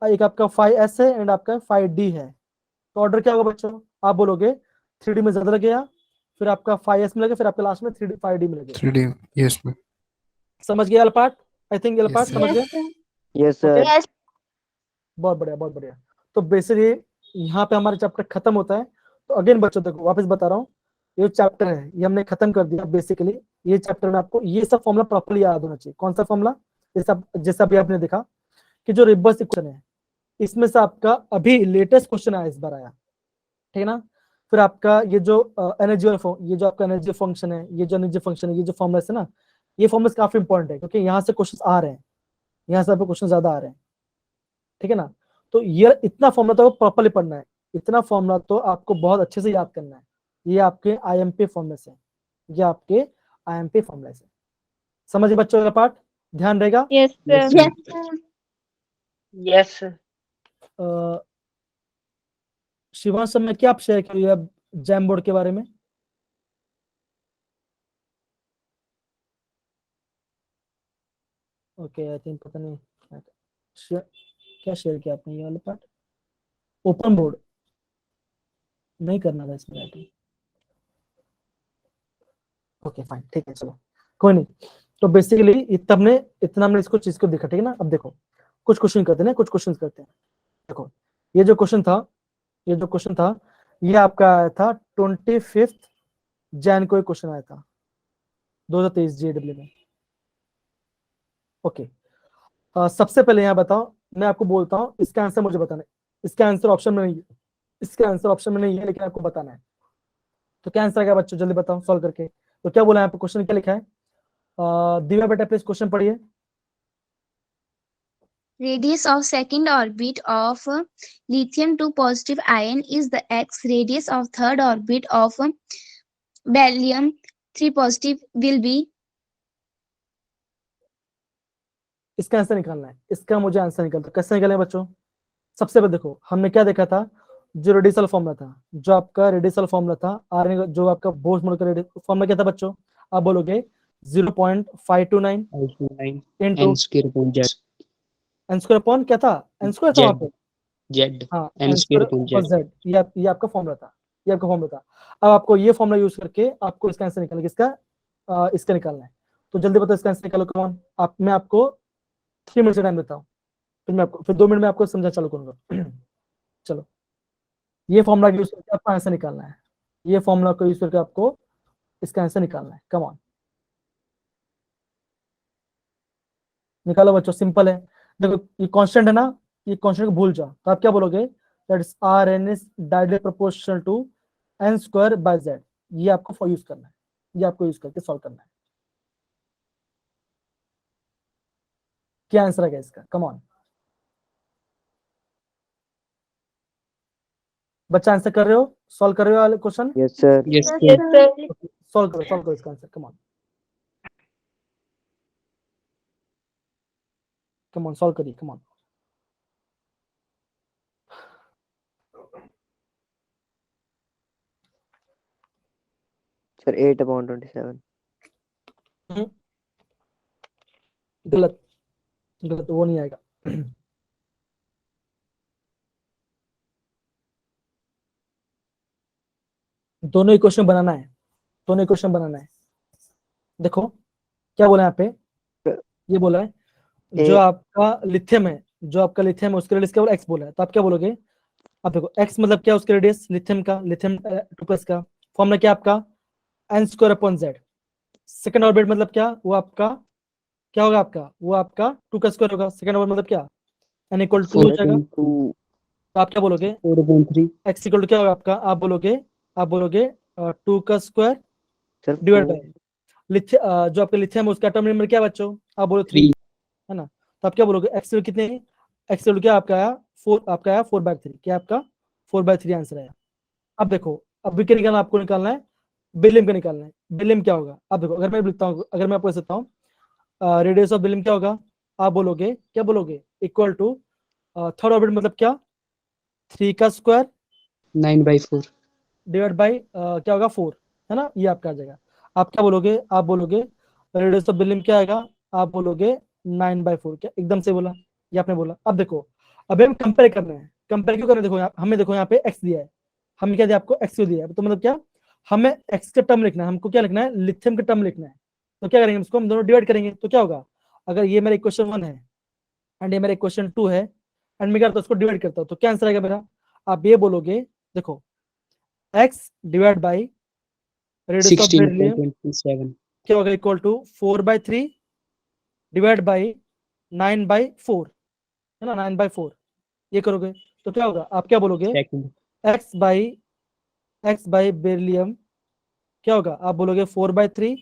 एक आपका 5s है एंड आपका 5d है, तो ऑर्डर क्या होगा बच्चों, आप बोलोगे 3D में ज्यादा लगेगा, फिर आपका 5s में लगेगा, फिर आपका लास्ट में 3D 5D में लगेगा। 3D, yes ma'am. समझ गया पार्ट? आई थिंक ये Yes, पार्ट sir. समझ गए। yes sir yes okay, sir. yes बहुत बढ़िया बहुत बढ़िया। तो बेसिकली यहाँ पे हमारा चैप्टर खत्म होता है। तो अगेन बच्चों देखो, वापस बता रहा हूँ, ये चैप्टर है ये हमने खत्म कर दिया बेसिकली। ये चैप्टर में आपको ये सब फॉर्मूला प्रॉपर्ली याद होना चाहिए। कौन सा फॉर्मूला, जैसा अभी आपने देखा कि जो रिवर्स इक्वेशन है, इसमें से आपका अभी लेटेस्ट क्वेश्चन आया, इस बार आया, ठीक है ना। फिर आपका ये जो एनर्जी और ये जो आपका एनर्जी फंक्शन है, ये जो एनर्जी फंक्शन है, ये जो फॉर्मूला है ना, ये फॉर्मूला काफी इंपॉर्टेंट है क्योंकि यहाँ से क्वेश्चन आ रहे हैं, यहाँ से आपको क्वेश्चन ज्यादा आ रहे हैं, ठीक है ना। तो ये इतना फॉर्मूला तो प्रॉपर्ली पढ़ना है, इतना फॉर्मूला तो आपको बहुत अच्छे से याद करना है। ये आपके आईएमपी फॉर्मूले से, ये आपके आईएमपी फॉर्मूले से। समझिए बच्चों का पार्ट, ध्यान रहेगा। yes sir Yes, sir. Yes, sir. Shivansh sir में क्या आप शेयर करिए अब जैम बोर्ड के बारे में। ओके, आई थिंक पता नहीं क्या शेयर किया आपने, ये वाला पार्ट ओपन बोर्ड नहीं करना था इसमें। ओके फाइन, ठीक है, चलो कोई नहीं। तो बेसिकली इतना हमने इसको चीज को देखा, ठीक है ना। अब देखो कुछ क्वेश्चन करते हैं, कुछ क्वेश्चन करते हैं। देखो ये जो क्वेश्चन था, ये जो क्वेश्चन था, ये आपका आया था 25 जैन को एक क्वेश्चन आया था 2023 जेडब्ल्यू में। ओके, सबसे पहले यहाँ बताओ, मैं आपको बोलता हूँ इसका आंसर मुझे बताना है। इसका आंसर ऑप्शन में नहीं है, इसका आंसर ऑप्शन में नहीं है, लेकिन आपको बताना है। तो क्या आंसर है बच्चों, जल्दी बताओ सॉल्व करके। तो क्या बोला है आपको, क्वेश्चन क्या लिखा है, दिव्या बेटा प्लीज क्वेश्चन पढ़िए। Radius of second orbit of lithium 2 positive ion is the x. Radius of third orbit of beryllium 3 positive will be. इसका आंसर निकालना है, इसका मुझे आंसर निकालना है। कैसे निकालें बच्चों, सबसे पहले देखो हमने क्या देखा था, जो रेडियल फॉर्मूला था, जो आपका रेडियल फॉर्मूला था आर, जो आपका बोस मोल का फॉर्मूला क्या था बच्चों, आप बोलोगे 0.529 529 into n square upon z. N square upon क्या था, एन स्क्वायर था वहां पे, Z. हाँ n n square square upon plus z. Z, ये आपका फॉर्मूला था, ये आपका फॉर्मूला था। अब आपको ये फॉर्मूला यूज करके आपको इसका आंसर निकालना है, किसका, इसका निकालना है। तो जल्दी बताओ इसका आंसर निकालो, कौन आप, मैं आपको 3 मिनट का टाइम देता हूँ, फिर 2 मिनट में आपको समझा चालू करूंगा। चलो, ये फॉर्मूला यूज करके आपको आंसर निकालना है, ये फॉर्मूला को यूज करके आपको इसका आंसर निकालना है। कम ऑन, निकालो बच्चों, सिंपल है। देखो ये कांस्टेंट है ना, ये कांस्टेंट को भूल जाओ, तो आप क्या बोलोगे, that is r n is directly proportional to n square by Z. ये आपको यूज करना है, ये आपको यूज करके सॉल्व करना है। क्या आंसर है इसका, कम ऑन बच्चा, आंसर कर रहे हो, सॉल्व कर रहे हो वाले question, yes sir. Yes, yes sir. sir solve करो इसका answer, come on come on, solve करिए, कम ऑन। सर 8/27। गलत, गलत, वो नहीं आएगा। दोनों इक्वेशन बनाना है, दोनों इक्वेशन बनाना है। देखो क्या बोला यहाँ पे, ये बोला है जो ए- आपका लिथियम है, जो आपका लिथियम है उसके लिए इसके एक्स बोला है, तो आप क्या बोलोगे, अब देखो x मतलब क्या, उसका रेडियस लिथियम का, लिथियम 2+ का फॉर्मूला क्या आपका, n²/z। सेकंड ऑर्बिट मतलब क्या, वो आपका क्या होगा, आपका वो आपका 2 का स्क्वायर होगा। सेकंड ऑर्बिट मतलब क्या, n = 2 हो जाएगा। 4.2 तो आप क्या बोलोगे, 4.3 x = क्या होगा आपका, आप बोलोगे 2 का स्क्वायर सर डिवाइड बाय जो आपका लिथियम है उसका एटॉमिक नंबर क्या बच्चों, आप बोलो 3, 3 है ना। तो आप क्या बोलोगे, x कितने, x क्या आपका आया 4, आपका आया 4/3, क्या आपका 4/3 आंसर आया। अब देखो अभी क्या निकालना, आपको निकालना है बेरिलियम का निकालना है। बेरिलियम क्या होगा, अब देखो अगर मैं लिखता हूँ, अगर मैं आपको सकता हूँ रेडियस ऑफ बेरिलियम क्या होगा, आप बोलोगे क्या बोलोगे, इक्वल टू थर्ड ऑर्बिट मतलब क्या, 3 का स्क्वायर 9/4 डिवाइड बाई क्या होगा 4, है ना, ये आपका आ जाएगा। आप क्या बोलोगे, आप बोलोगे रेडियस ऑफ बेरिलियम क्या आएगा, आप बोलोगे 9/4। क्या एकदम से बोला, ये आपने बोला। अब देखो अभी हम कंपेयर कर रहे हैं, कंपेयर क्यों कर रहे हैं, देखो हमें देखो यहाँ पे x दिया है, हमें क्या दिया, आपको x क्यों दिया है, तो मतलब क्या, हमें x का टर्म लिखना है, हमको क्या लिखना है, लिथियम का टर्म लिखना है। तो क्या करेंगे, इसको हम दोनों डिवाइड करेंगे, तो क्या होगा, अगर ये मेरा इक्वेशन 1 है एंड ये मेरा इक्वेशन 2 है एंड मैं क्या करता हूँ, उसको डिवाइड करता हूँ, तो क्या आंसर आएगा मेरा, आप ये बोलोगे देखो x divide by radius of beryllium 16.27 क्या होगा, इक्वल टू 4/3 डिवाइड बाई 9/4, है ना, 9/4। ये करोगे तो क्या होगा, आप क्या बोलोगे, सेकंड x बाई बेरिलियम क्या होगा, आप बोलोगे 4/3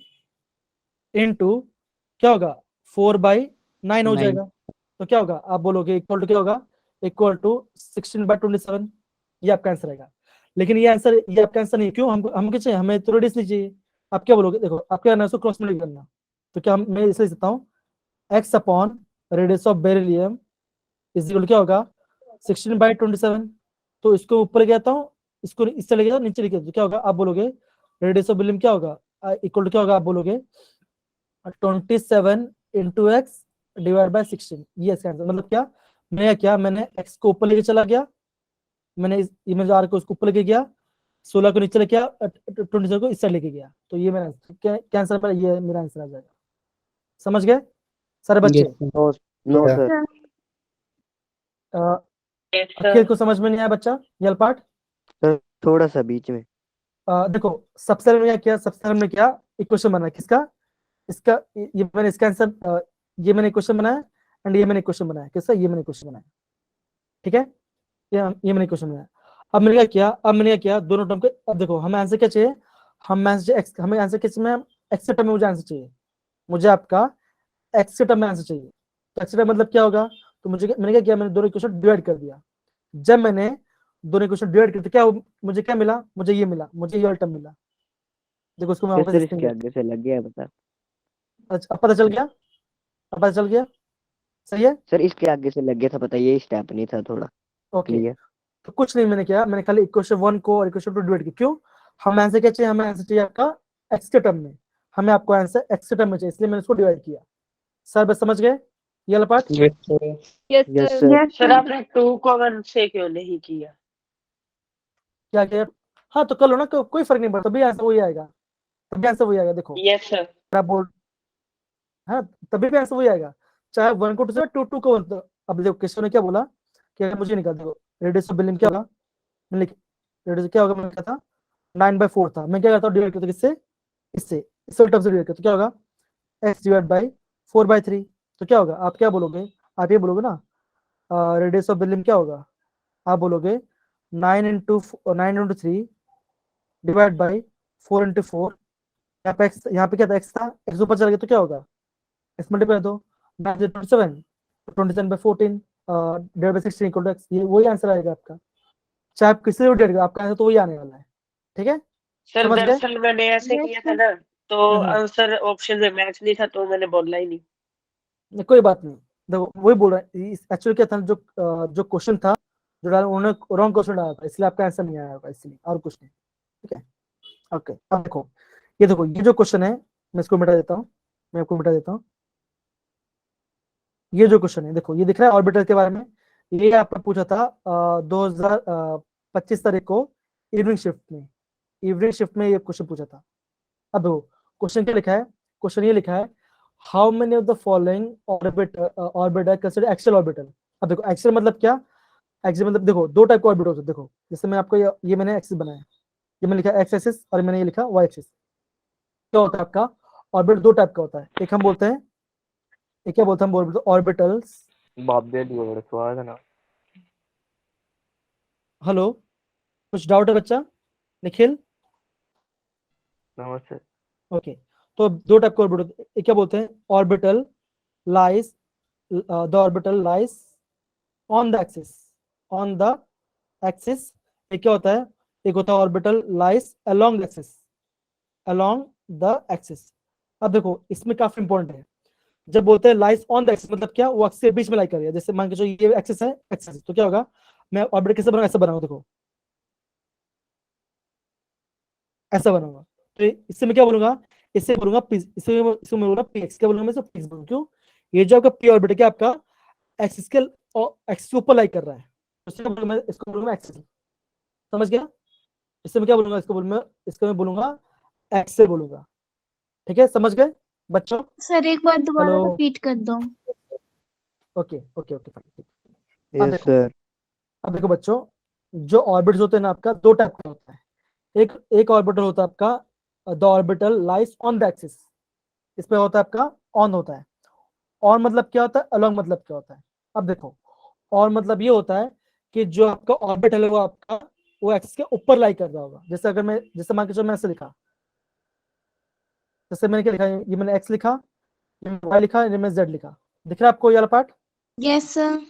इंटू क्या होगा 4/9 हो 9 जाएगा। तो क्या होगा, आप बोलोगे इक्वल टू क्या होगा, इक्वल टू 16/27। ये आपका आंसर आएगा। लेकिन ये आपका आंसर नहीं है, क्यों, हम क्या चाहिए, हमें तो रेडियस नहीं चाहिए। आप क्या बोलोगे, देखो आप क्या करना है, उसको क्रॉस मल्टीप्लाई करना। तो क्या मैं इसे लिख सकता हूँ, x upon radius of beryllium is equal क्या होगा 16/27। तो इसको ऊपर लेके आता हूँ, इसको इससे लेके जाओ नीचे लेके, तो क्या होगा, आप बोलोगे रेडियस ऑफ बेरिलियम क्या होगा, इक्वल टू क्या होगा, आप बोलोगे 27 इंटू एक्स डिवाइड बाई 16। ये इसका आंसर, मतलब क्या, मैंने x को ऊपर लेके चला गया, मैंने इस इमेज आर को उसको ऊपर लेके गया, 16 को नीचे लेके गया, 27 को इस साइड लेके गया। तो ये मेरा क्या आंसर पर, ये मेरा आंसर आ जाएगा। समझ गए सारे बच्चे, yes sir. No no Yeah. Sir Akhil को समझ में नहीं आया बच्चा ये पार्ट। सर थोड़ा सा बीच में देखो सबसे पहले मैंने क्या किया, सबसे पहले हमने क्या इक्वेशन बनाया, किसका, इसका, ये मैंने इसका आंसर, ये मैंने इक्वेशन बनाया एंड ये मैंने इक्वेशन बनाया, किसका, ये मैंने इक्वेशन बनाया, ठीक है, ये मैंने क्वेश्चन बनाया। अब मैंने क्या किया, दोनों टर्म के, अब देखो हमें आंसर क्या चाहिए, हमें आंसर किस में, एक्स के टर्म में मुझे आंसर चाहिए, मुझे आपका एक्स के टर्म में आंसर चाहिए। तो एक्स का मतलब क्या होगा, तो मैंने क्या किया, मैंने दोनों इक्वेशन डिवाइड कर दिया। जब मैंने दोनों इक्वेशन डिवाइड किया तो क्या मुझे क्या मिला, मुझे ये मिला, मुझे ये टर्म मिला। देखो उसको मैं वापस सर इसके आगे से लग गया है पता अच्छा, अब पता चल गया, अब पता चल गया, सही है, सर इसके आगे से लग गया था पता ये स्टेप नहीं था थोड़ा ओके। क्लियर तो कुछ नहीं मैंने किया, मैंने खाली इक्वेशन 1 को और इक्वेशन 2 डिवाइड किया। क्यों, हमें आंसर क्या चाहिए, हमें आंसर चाहिए आपका एक्स के टर्म में, हमें आपको आंसर एक्स के टर्म में चाहिए, इसलिए मैंने इसको डिवाइड किया। सर बस समझ गए ये वाला part, Yes sir. Yes, yes sir. Sir sir आपने 2 को 1 से क्यों नहीं किया? क्या किया, हाँ तो कर लो ना, कोई फर्क नहीं पड़ता, तभी आंसर वही आएगा, तभी आंसर वही आएगा। देखो यस सर। आप बोल, हाँ तभी भी आंसर वही आएगा, चाहे 1 को 2 से 2 को 1। अब देखो क्वेश्चन ने क्या बोला कि अगर मुझे निकाल, देखो रेडियस ऑफ बेरिलियम क्या होगा, मैंने रेडियस क्या होगा, मैंने क्या था 9/4 था, मैं क्या करता हूँ डिवाइड करता हूँ किससे, इससे टर्म से डिवाइड करता, तो क्या होगा x डिवाइड बाई 4/3। तो क्या होगा, आप क्या बोलोगे, आप ये बोलोगे ना रेडियस ऑफ बेरिलियम क्या होगा, आप बोलोगे 9 × 3 डिवाइड बाई 4 × 4। यहाँ पे क्या था, x था, x ऊपर चला गया तो क्या होगा, x मल्टीप्लाई दो 9 से 27, 27/14 divide by 16 equal to x। ये वही आंसर आएगा आपका, चाहे आप किसी भी डिवाइड करो, आपका आंसर तो वही आने वाला है, ठीक है। सर समझ गए, दरअसल मैंने ऐसे Yes, किया था ना, तो हम्म। आंसर ऑप्शन में मैच नहीं था तो मैंने बोला ही नहीं। कोई बात नहीं, देखो वही बोल रहा है, एक्चुअली क्या था, जो क्वेश्चन था, जो डाला उन्होंने रॉन्ग क्वेश्चन डाला था, इसलिए आपका आंसर नहीं आया होगा, इसलिए और कुछ नहीं, ठीक है, ओके। अब देखो ये जो क्वेश्चन है, मैं इसको मिटा देता हूँ, मैं आपको मिटा देता हूँ। ये जो क्वेश्चन है, देखो ये दिख रहा है ऑर्बिटर के बारे में, ये आपने पूछा था 2025 तारीख को इवनिंग शिफ्ट में ये क्वेश्चन पूछा था। अब देखो क्वेश्चन क्या लिखा है, क्वेश्चन ये लिखा है, how many of the following orbit are considered axial orbital. अब देखो एक्सियल मतलब क्या, एक्सिस मतलब देखो दो टाइप का ऑर्बिट होता है। देखो जैसे मैं आपको ये मैंने एक्सिस बनाया, ये मैंने लिखा एक्स एक्सिस और मैंने ये लिखा वाई एक्सिस। क्या होता है आपका ऑर्बिट दो टाइप का होता है, एक हम बोलते हैं, एक क्या बोलते हैं, हम बोलते हैं ऑर्बिटल्स। हेलो, कुछ डाउट है बच्चा? निखिल? नमस्ते। ओके, तो दो टाइप के ऑर्बिट होते हैं, एक क्या बोलते हैं orbital lies, the orbital lies on the axis, on the axis. एक क्या होता है, एक होता है orbital lies along the axis, along the axis. अब देखो इसमें काफी इंपॉर्टेंट है, जब बोलते हैं लाइज ऑन द एक्सिस मतलब क्या, वो एक्सिस के बीच में लाई कर रही है। जैसे मान के चलो ये एक्सिस है, एक्सिस, तो क्या होगा, मैं ऑर्बिट कैसे बनाऊंगा, ऐसा बनाऊंगा, देखो ऐसा बनाऊंगा। तो इससे मैं क्या बोलूंगा, इससे बोलूंगा पी, इससे मैं बोलूंगा पी एक्स, क्या बोलूंगा मैं, पी एक्स बोलूंगा। क्यों, ये जो आपका पी ऑर्बिट है क्या आपका एक्सिस के एक्सिस के ऊपर लाई कर रहा है, इसको बोलूंगा, इसको बोलूंगा एक्सिस। समझ गया? इससे मैं क्या बोलूंगा, इसको मैं बोलूंगा एक्स से बोलूंगा। ठीक है, समझ गए बच्चों? सर एक बार दोबारा हेलो, रिपीट कर दो। Okay okay okay fine. अब यस देखो, सर। अब देखो बच्चों, जो ऑर्बिट्स होते हैं ना आपका दो टाइप का होता है। एक एक ऑर्बिटल होता है आपका the orbital lies on the axis, इस पे होता है आपका ऑन होता है। ऑन मतलब क्या होता है, अलोंग मतलब क्या होता है। अब देखो ऑन मतलब ये होता है कि जो आपका ऑर्बिटल है वो आपका वो एक्सिस के ऊपर लाई कर रहा होगा। जैसे अगर मैं, जैसे मान के चलो मैं ऐसे लिखा, जैसे मैंने क्या लिखा, ये मैंने एक्स लिखा, ये मैंने वाई लिखा, ये मैंने जेड लिखा। दिख रहा है आपको ये वाला पार्ट? Yes sir.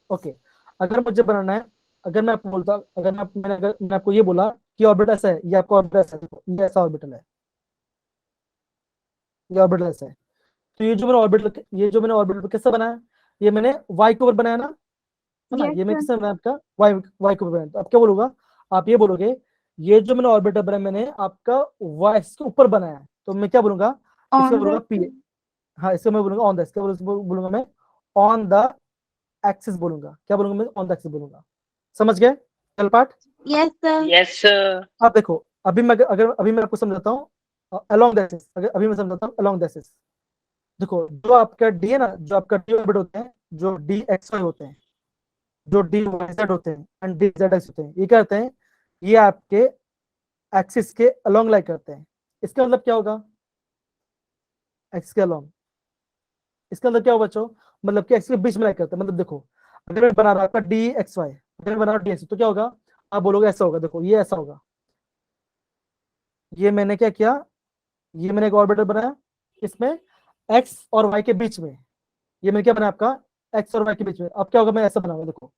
ओके, अगर मुझे बनाना है, अगर मैं आपको बोलता, अगर मैं आपको ये बोला कि ऑर्बिटल ऐसा है, ये आपका ऑर्बिटल ऐसा है, देखो ये ऐसा ऑर्बिटल है, ये ऑर्बिटल ऐसा है। तो ये जो मैंने ऑर्बिटल कैसा बनाया, ये मैंने वाई के ऊपर बनाया ना, है ना, यस ये मैंने सर। किससे बनाया आपका वाई, वाई के ऊपर बनाया। तो अब क्या बोलूंगा, आप ये बोलोगे ये जो मैंने ऑर्बिटल बनाया मैंने आपका वाई एक्सिस के ऊपर बनाया है, तो मैं क्या बोलूंगा, इसको ऑन बोलूंगा द। पी, हाँ इसको मैं बोलूंगा ऑन द, इसको बोलूंगा मैं ऑन द एक्सिस बोलूंगा। क्या बोलूंगा मैं, ऑन द एक्सिस बोलूंगा। समझ गए चल part? Yes sir. Yes sir. अब देखो, अभी मैं अगर अभी मैं आपको समझाता हूँ अलोंग द एक्सिस, अगर अभी मैं समझाता हूँ अलोंग द एक्सिस। देखो जो आपका डी है ना, जो आपका डी ऑर्बिट होते हैं, जो डी एक्स वाई होते हैं, जो डी वाई जेड होते हैं एंड डी जेड एक्स होते हैं, ये क्या करते हैं, ये आपके एक्सिस के अलोंग लाई करते हैं। इसका मतलब क्या होगा, एक्सिस के अलोंग, इसका मतलब क्या होगा बच्चों, मतलब कि एक्सिस के बीच में लाई करते हैं। मतलब देखो अगर मैं बना रहा हूं आपका डी एक्स वाई, अगर मैं बना रहा हूं डी एक्स, तो क्या होगा, आप बोलोगे ऐसा होगा, देखो ये ऐसा होगा। ये मैंने क्या किया, ये मैंने एक ऑर्बिटल बनाया, इसमें एक्स और वाई के बीच में, ये मैंने क्या बनाया आपका एक्स और वाई के बीच में। अब क्या होगा, मैं ऐसा बनाऊंगा, देखो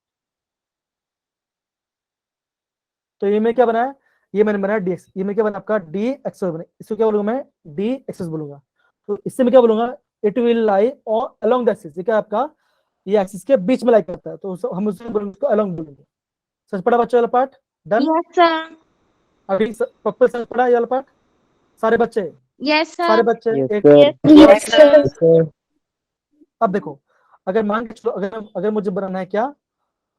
तो ये मैं क्या बनाया, ये मैंने बनाया डी एक्स, ये मैं क्या बना आपका डी एक्स बना, इसको क्या बोलूंगा मैं डी एक्सेस बोलूंगा। तो इससे मैं क्या बोलूंगा, it will lie along the axis, ये क्या आपका ये एक्सिस के बीच में लाई करता है, तो हम उसको बोलेंगे, उसको अलोंग बोलेंगे। समझ पड़ा बच्चों वाला पार्ट? डन? Yes sir. अभी प्रॉपर समझ पड़ा ये वाला पार्ट सारे बच्चे? यस सारे सर। बच्चे यस एक, sir. Yes, yes sir. Sir. अब देखो अगर मान के चलो, अगर अगर मुझे बनाना है क्या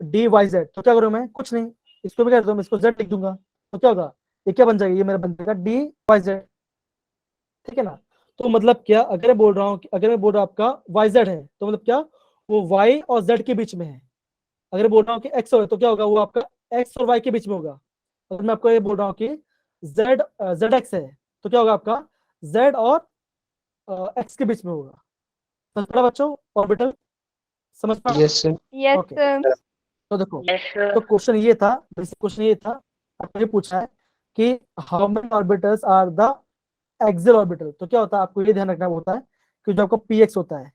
डी वाई जेड, तो क्या करूं मैं, कुछ नहीं, इसको भी कर दूं, इसको जेड लिख दूंगा, तो क्या होगा, ये क्या बन जाएगा, ये मेरा बन जाएगा डी वाई जेड। ठीक है ना? तो मतलब क्या, अगर मैं बोल रहा हूँ, अगर मैं बोल रहा हूँ आपका वाई जेड है, तो मतलब क्या, वो वाई और जेड के बीच में है। अगर बोल रहा हूँ कि एक्स है, तो क्या होगा, वो आपका एक्स और वाई के बीच में होगा। अगर मैं आपको ये बोल रहा हूँ कि जेड जेड एक्स है, तो क्या होगा आपका जेड और एक्स के बीच में होगा। समझ पड़ा बच्चों ऑर्बिटल? समझ पड़ा? Yes, sir. Yes, okay, sir. तो देखो, यस तो सर। क्वेश्चन ये था, क्वेश्चन ये था, आपने पूछा है कि how many orbitals are the axial orbital. तो क्या होता है, आपको ये ध्यान रखना होता है कि जो आपका पी एक्स होता है,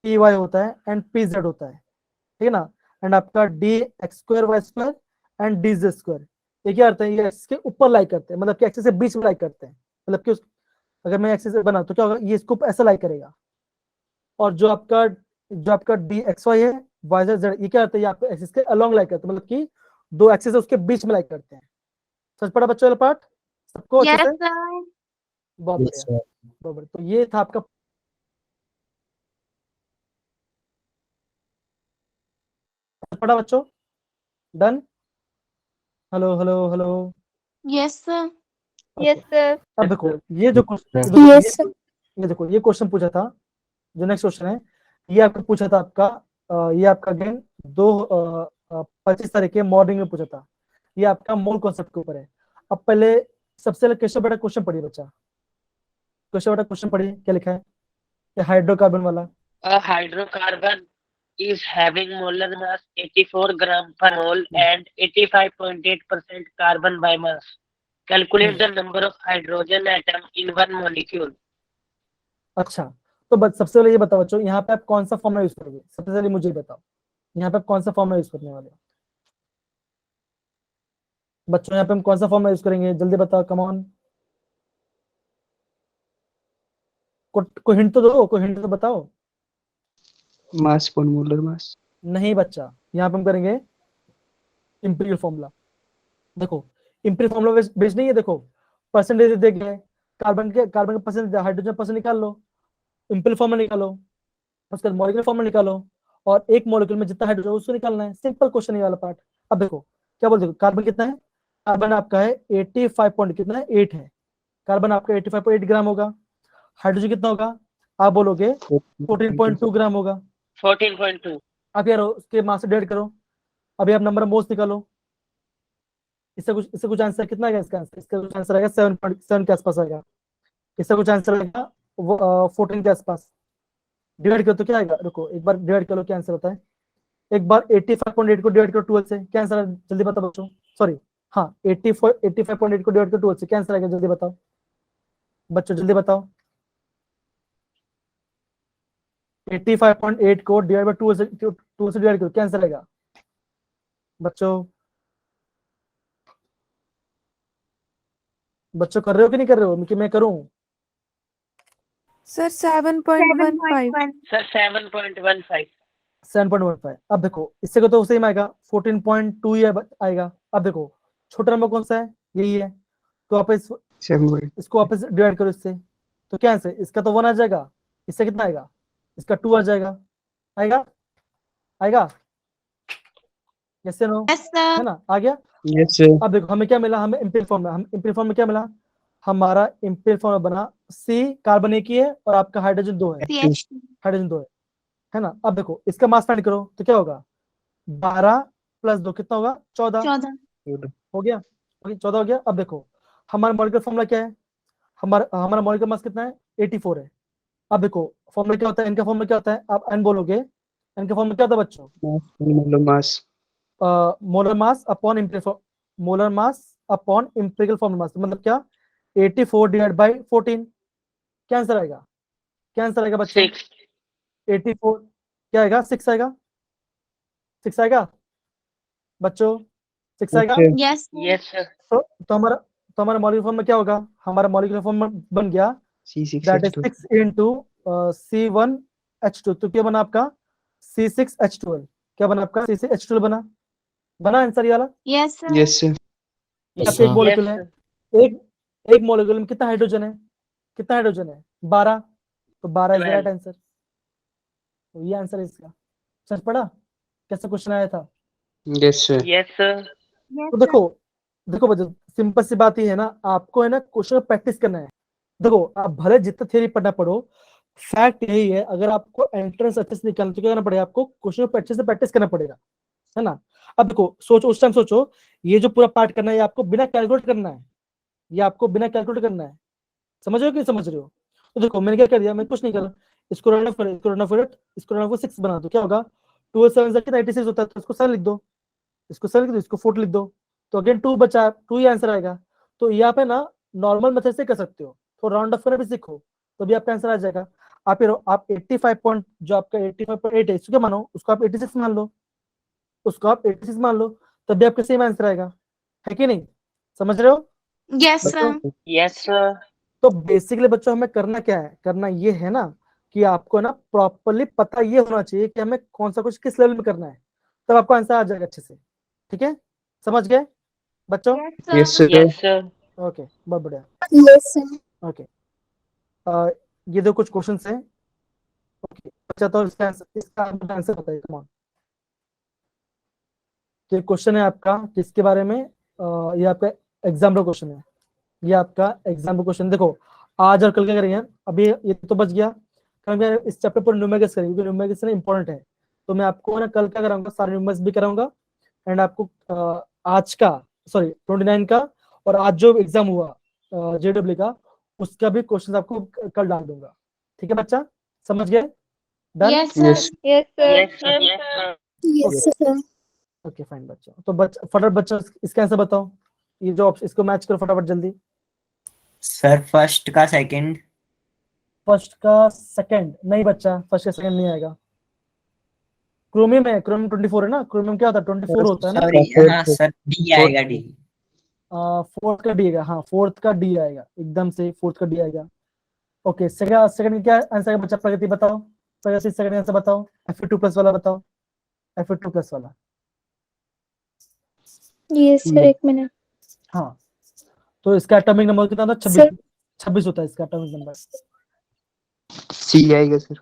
पी वाई होता है एंड पी जेड होता है, ठीक है ना, एंड आपका d x square y square and d z square, ये क्या करते हैं, ये एक्सिस के ऊपर लाई करते हैं, मतलब कि एक्सिस के बीच में लाई करते हैं। मतलब कि अगर मैं एक्सिस बना तो क्या होगा, ये इसको ऐसा लाई करेगा। और जो आपका डी एक्स वाई है, वाई जेड जेड, ये क्या करते हैं, ये आपको एक्सिस के अलोंग लाई करते हैं, मतलब कि दो एक्सिस है उसके बीच में लाई करते हैं। समझ पड़ा बच्चों वाला पार्ट सबको अच्छे यस से? सर। बहुत Yes, बढ़िया, sir. बहुत बढ़िया। तो ये था आपका, पढ़ा बच्चों? Done? Hello hello hello. Yes sir. Yes, okay, sir. अब देखो ये जो Yes, देखो Yes, sir. ये देखो ये क्वेश्चन पूछा था, जो नेक्स्ट क्वेश्चन है, ये आपको पूछा था आपका ये आपका अगेन दो 25 तारीख के मॉर्निंग में पूछा था। ये आपका मोल कॉन्सेप्ट के ऊपर है। अब पहले सबसे पहले केशव बेटा क्वेश्चन पढ़िए बच्चा, केशव बेटा क्वेश्चन पढ़िए, क्या लिखा है ये हाइड्रोकार्बन वाला। A hydrocarbon is having molar mass 84 gram per mole and 85.8% carbon by mass. Calculate the number of hydrogen atom in one molecule. अच्छा, तो सबसे पहले ये बताओ बच्चों, यहाँ पे आप कौन सा फॉर्मूला यूज करोगे? सबसे पहले मुझे बताओ, यहाँ पे आप कौन सा फॉर्मूला यूज करने वाले हो बच्चों? यहाँ पे हम कौन सा फॉर्मूला यूज करेंगे, जल्दी बताओ, कम ऑन। कोई हिंट तो दो, कोई हिंट तो बताओ। Mass per molar mass. नहीं बच्चा, यहाँ पे हम करेंगे इंपीरियल फॉर्मूला। देखो इंपीरियल फॉर्मूला बेस नहीं है, देखो परसेंटेज दे गए, कार्बन के परसेंट, हाइड्रोजन परसेंट निकाल लो, इंपीरियल फॉर्मूला निकालो, उसके बाद मॉलिक्यूलर फॉर्मूला निकालो, और एक मॉलिक्यूल में जितना हाइड्रोजन उसको निकालना है। सिंपल क्वेश्चन ये वाला पार्ट। अब देखो क्या बोल, देखो कार्बन कितना है, कार्बन आपका है 85 पॉइंट कितना है, 8 है। कार्बन आपका 85.8 ग्राम होगा। हाइड्रोजन कितना होगा, आप बोलोगे 14.2 ग्राम होगा। 14.2. अब यार उसके मास से डिवाइड करो, अभी आप नंबर ऑफ मोल्स निकालो। इससे कुछ आंसर कितना आएगा, इसका कुछ आंसर आएगा 7.7 के आसपास आएगा। इससे कुछ आंसर आएगा 14 के आसपास। डिवाइड करो तो क्या आएगा, रुको एक बार डिवाइड करो, क्या आंसर होता है। एक बार 85.8 को डिवाइड करो 12 से, क्या आंसर है, जल्दी बताओ बच्चों। सॉरी हाँ, 85.8 को डिवाइड करो 12 से, क्या आंसर आएगा, जल्दी बताओ बच्चों, जल्दी बताओ। 85.8 को डिवाइड बाय 2 से डिवाइड करो, क्या आंसर आएगा बच्चों? बच्चों कर रहे हो कि नहीं कर रहे हो, कि मैं करूं? Sir, 7.15. Sir, 7.15. 7.15। अब देखो इससे को तो सेम आएगा, 14.2 ही आएगा। अब देखो छोटा नंबर कौन सा है, यही है, तो आप इसको वापस डिवाइड करो इससे, तो क्या आंसर, इसका तो 1 आ जाएगा, इससे कितना आएगा, इसका 2 आ जाएगा। आएगा आएगा, यस नो, Yes, sir. है ना, आ गया। Yes, sir. अब देखो हमें क्या मिला, हमें इंपीरियल फॉर्म में क्या मिला, हमारा इंपीरियल फॉर्म बना C, कार्बन एक ही है और आपका हाइड्रोजन 2 है, CH2. हाइड्रोजन 2 है ना। अब देखो इसका मास फाइंड करो तो क्या होगा, 12 + 2 कितना होगा, 14 14. हो गया, 14 हो गया। अब देखो हमारा मॉलिक्यूलर फॉर्मूला क्या है, हमारा मॉलिक्यूलर मास कितना है, 84 है। अब देखो फॉर्मूला क्या होता है, इनका फॉर्मूला क्या होता है, आप एन बोलोगे, इनका फॉर्मूला क्या होता है बच्चों, Mass per molar mass. Molar mass upon imperial formula mass, मतलब क्या, 84 डिवाइड बाय 14, क्या आंसर आएगा, क्या आंसर आएगा बच्चों? 6. 84 क्या आएगा, 6 आएगा, 6 आएगा बच्चों, 6 आएगा। Okay. Yes, sir. Yes, sir. तो हमारा मॉलिक्यूलर फॉर्म में क्या होगा, हमारा मॉलिक्यूलर फॉर्म बन गया, that is C6H2. 6 into C1H2, तो क्या बना आपका C6H12, क्या बना आपका C6H12 बना आंसर ये वाला। Yes, sir. Yes, sir. यहाँ पे एक हाँ। मॉलिक्यूल Yes, है, sir. एक मॉलिक्यूल में कितना हाइड्रोजन है, 12, तो 12 इज द 12. Right answer. तो ये आंसर है इसका। सच पढ़ा, कैसे क्वेश्चन आया था। Yes, sir. Yes, sir. Yes, तो sir. देखो बच्चों, सिंपल सी बात ही है ना, आपको है ना क्वेश्चन प्रैक्टिस करना है। देखो आप भले जितना थ्योरी पढ़ना पढ़ो, फैक्ट यही है, अगर आपको एंट्रेंस अच्छे से निकालना तो क्या करना पड़ेगा, आपको क्वेश्चन को अच्छे से प्रैक्टिस करना पड़ेगा, है ना। अब देखो सोचो, उस टाइम सोचो, ये जो पूरा पार्ट करना है ये आपको बिना कैलकुलेट करना है, ये आपको बिना कैलकुलेट करना है, समझ रहे हो कि नहीं समझ रहे हो। तो देखो मैंने क्या कर दिया, मैं कुछ नहीं करा, इसको रन ऑफ इसको 6 बना दो, क्या होगा, 2 7 कितना 86 होता है, तो इसको 7 लिख दो, इसको 7 लिख दो, इसको 4 लिख दो, तो अगेन 2 बचा, 2 ही आंसर आएगा। तो यहाँ पे ना नॉर्मल मेथड से कर सकते हो, तो राउंड ऑफ करना भी सीखो, तो भी आपका आंसर आ जाएगा। आप 85 पॉइंट, जो आपका 85.8 है, इसको क्या मानो, उसको आप 86 मान लो, उसको आप 86 मान लो, तब भी आपका सेम आंसर आएगा, है कि नहीं, समझ रहे हो। Yes, sir. Yes, sir. तो बेसिकली बच्चों हमें करना क्या है, करना ये है ना कि आपको ना प्रॉपर्ली पता ये होना चाहिए कि हमें कौन सा कुछ किस लेवल में करना है, तब आपको आंसर आ जाएगा अच्छे से, ठीक है, समझ गए बच्चों। Yes, Yes, sir. sir. Yes, sir. Okay, बहुत बढ़िया, Yes, sir. ओके। ये दो कुछ क्वेश्चंस हैं, ओके अच्छा, तो इसका आंसर बताइए, कम ऑन। ये क्वेश्चन है आपका किसके बारे में, ये आपका एग्जाम्पल क्वेश्चन है, ये आपका एग्जाम्पल क्वेश्चन। देखो आज और कल क्या करेंगे, अभी ये तो बच गया, कल मैं इस चैप्टर पर न्यूमेरिकल्स करेंगे, क्योंकि न्यूमेरिकल्स ना इंपॉर्टेंट है, तो मैं आपको ना कल क्या कराऊंगा, सारे न्यूमेरिकल्स भी कराऊंगा, एंड आपको आज का, सॉरी 29 का, और आज जो एग्जाम हुआ जेडब्ल्यू का, उसका भी क्वेश्चन आपको कल डाल दूंगा। ठीक है बच्चा, समझ गए? Done? Yes, sir. Yes. Yes, sir. Yes, sir. Yes, sir. Yes, sir. Okay fine बच्चा। तो फटाफट बच्चा इसका आंसर बताओ, ये जो इसको मैच करो फटाफट जल्दी। सर फर्स्ट का सेकंड। फर्स्ट का सेकंड नहीं बच्चा, फर्स्ट का सेकंड नहीं आएगा। क्रोमियम है, क्रोमियम 24 है ना, क्रोमियम क्या होता है 24 होता है ना। सॉरी हाँ सर डी आएगा डी। फोर्थ का डी आएगा, हाँ फोर्थ का डी आएगा, एकदम से फोर्थ का डी आएगा। ओके सेकंड क्या आंसर है बच्चा? प्रगति बताओ, प्रगति सेकंड आंसर बताओ, Fe2+ वाला बताओ, Fe2+ वाला। Yes, sir. एक मिनट। हाँ तो इसका एटॉमिक नंबर कितना था? 26 Sir. 26 होता है इसका एटॉमिक नंबर। सी आएगा सर।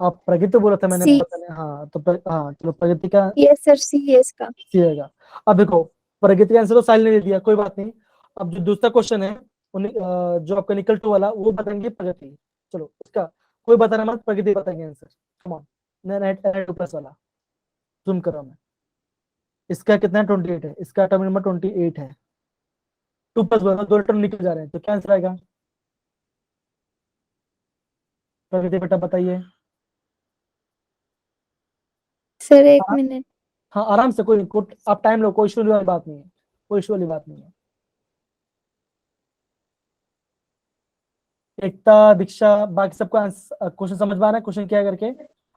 आप प्रगति तो बोला था मैंने, C. पता नहीं। हाँ तो हाँ चलो प्रगति का Yes, sir. C है इसका। सी आएगा। अब देखो प्रगति का आंसर तो साहिल ने दे दिया, कोई बात नहीं। अब जो दूसरा क्वेश्चन है जो आपका निकल टू वाला, वो बताएंगे प्रगति। चलो इसका कोई बताना मत, प्रगति बताएंगे आंसर। कम ऑन, Fe2+ वाला जूम करो मैं। इसका कितना 28 है, इसका एटॉमिक नंबर 28 है। 2+ वाला 2 इलेक्ट्रॉन निकल जा रहे हैं, तो क्या आंसर आएगा? प्रगति बेटा बताइए। सर एक मिनट। हाँ आराम से, आप टाइम लो, कोई इशू वाली बात नहीं है, कोई इशू वाली बात नहीं है। एकता, दीक्षा, बाकी सबको क्वेश्चन समझ में आ रहा है? क्वेश्चन क्या करके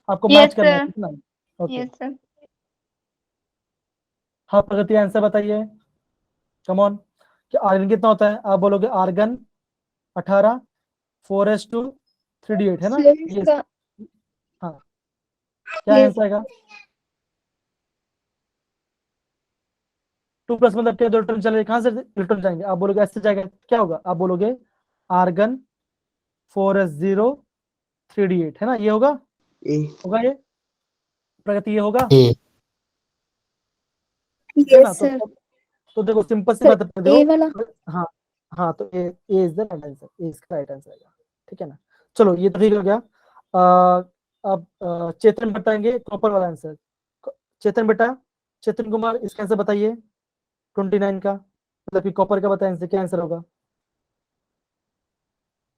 आपको Yes, मैच करना है sir. कितना? Okay Yes, sir. हाँ प्रगति आंसर बताइए, कम ऑन। कि आर्गन कितना होता है? आप बोलोगे आर्गन 18 4s2 3d8 है ना। सर ये इसका हाँ क्या ये- आंसर आएगा? 2+ मतलब क्या? 2 इलेक्ट्रॉन चले, कहाँ से इलेक्ट्रॉन जाएंगे? आप बोलोगे ऐसे जाएगा, क्या होगा? आप बोलोगे आर्गन 4s0 3d8 है ना, ये होगा, ए होगा ये प्रगति, ये होगा ए है Yes, ना। sir. तो देखो सिंपल सी सर, बात है, A देखो वाला। हाँ हाँ, तो ए इज द राइट आंसर, ए इसका राइट आंसर आएगा। ठीक है ना, चलो ये तो ठीक हो गया। अब चेतन बताएंगे कॉपर वाला आंसर। चेतन बेटा, चेतन कुमार इसका आंसर बताइए 29 का, मतलब कि कॉपर का बताएं आंसर, क्या आंसर होगा?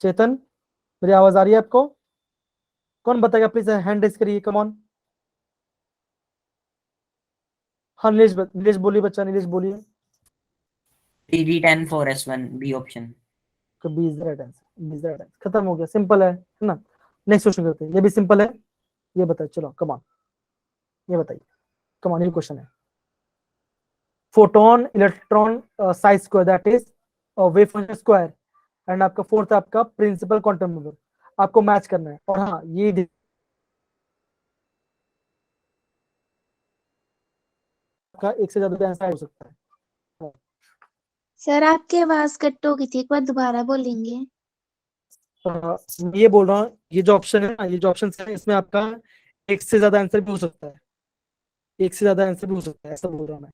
चेतन मेरी आवाज आ रही है आपको? कौन बताएगा प्लीज हैंड रेज करिए, कम ऑन। हाँ नीलेश बोलिए बच्चा, नीलेश बोलिए। TD10 4s1 B option. B is the right answer, B is the right answer. खत्म हो गया, सिंपल है ना। नेक्स्ट क्वेश्चन करते हैं, ये भी सिंपल है, ये बताइए। चलो कम ऑन, ये बताइए, कम ऑन, ये क्वेश्चन है। Photon electron size square, that is wave function square, and आपका फोर्थ आपका प्रिंसिपल क्वांटम नंबर, आपको मैच करना है। और हाँ ये का एक से ज्यादा आंसर हो सकता है। सर आपकी आवाज कट हो गई थी, एक बार दोबारा बोलेंगे? मैं ये बोल रहा हूँ, ये जो ऑप्शन है ना, ये जो ऑप्शन है, इसमें आपका एक से ज्यादा आंसर भी हो सकता है, एक से ज्यादा आंसर भी हो सकता है, ऐसा बोल रहा हूँ मैं।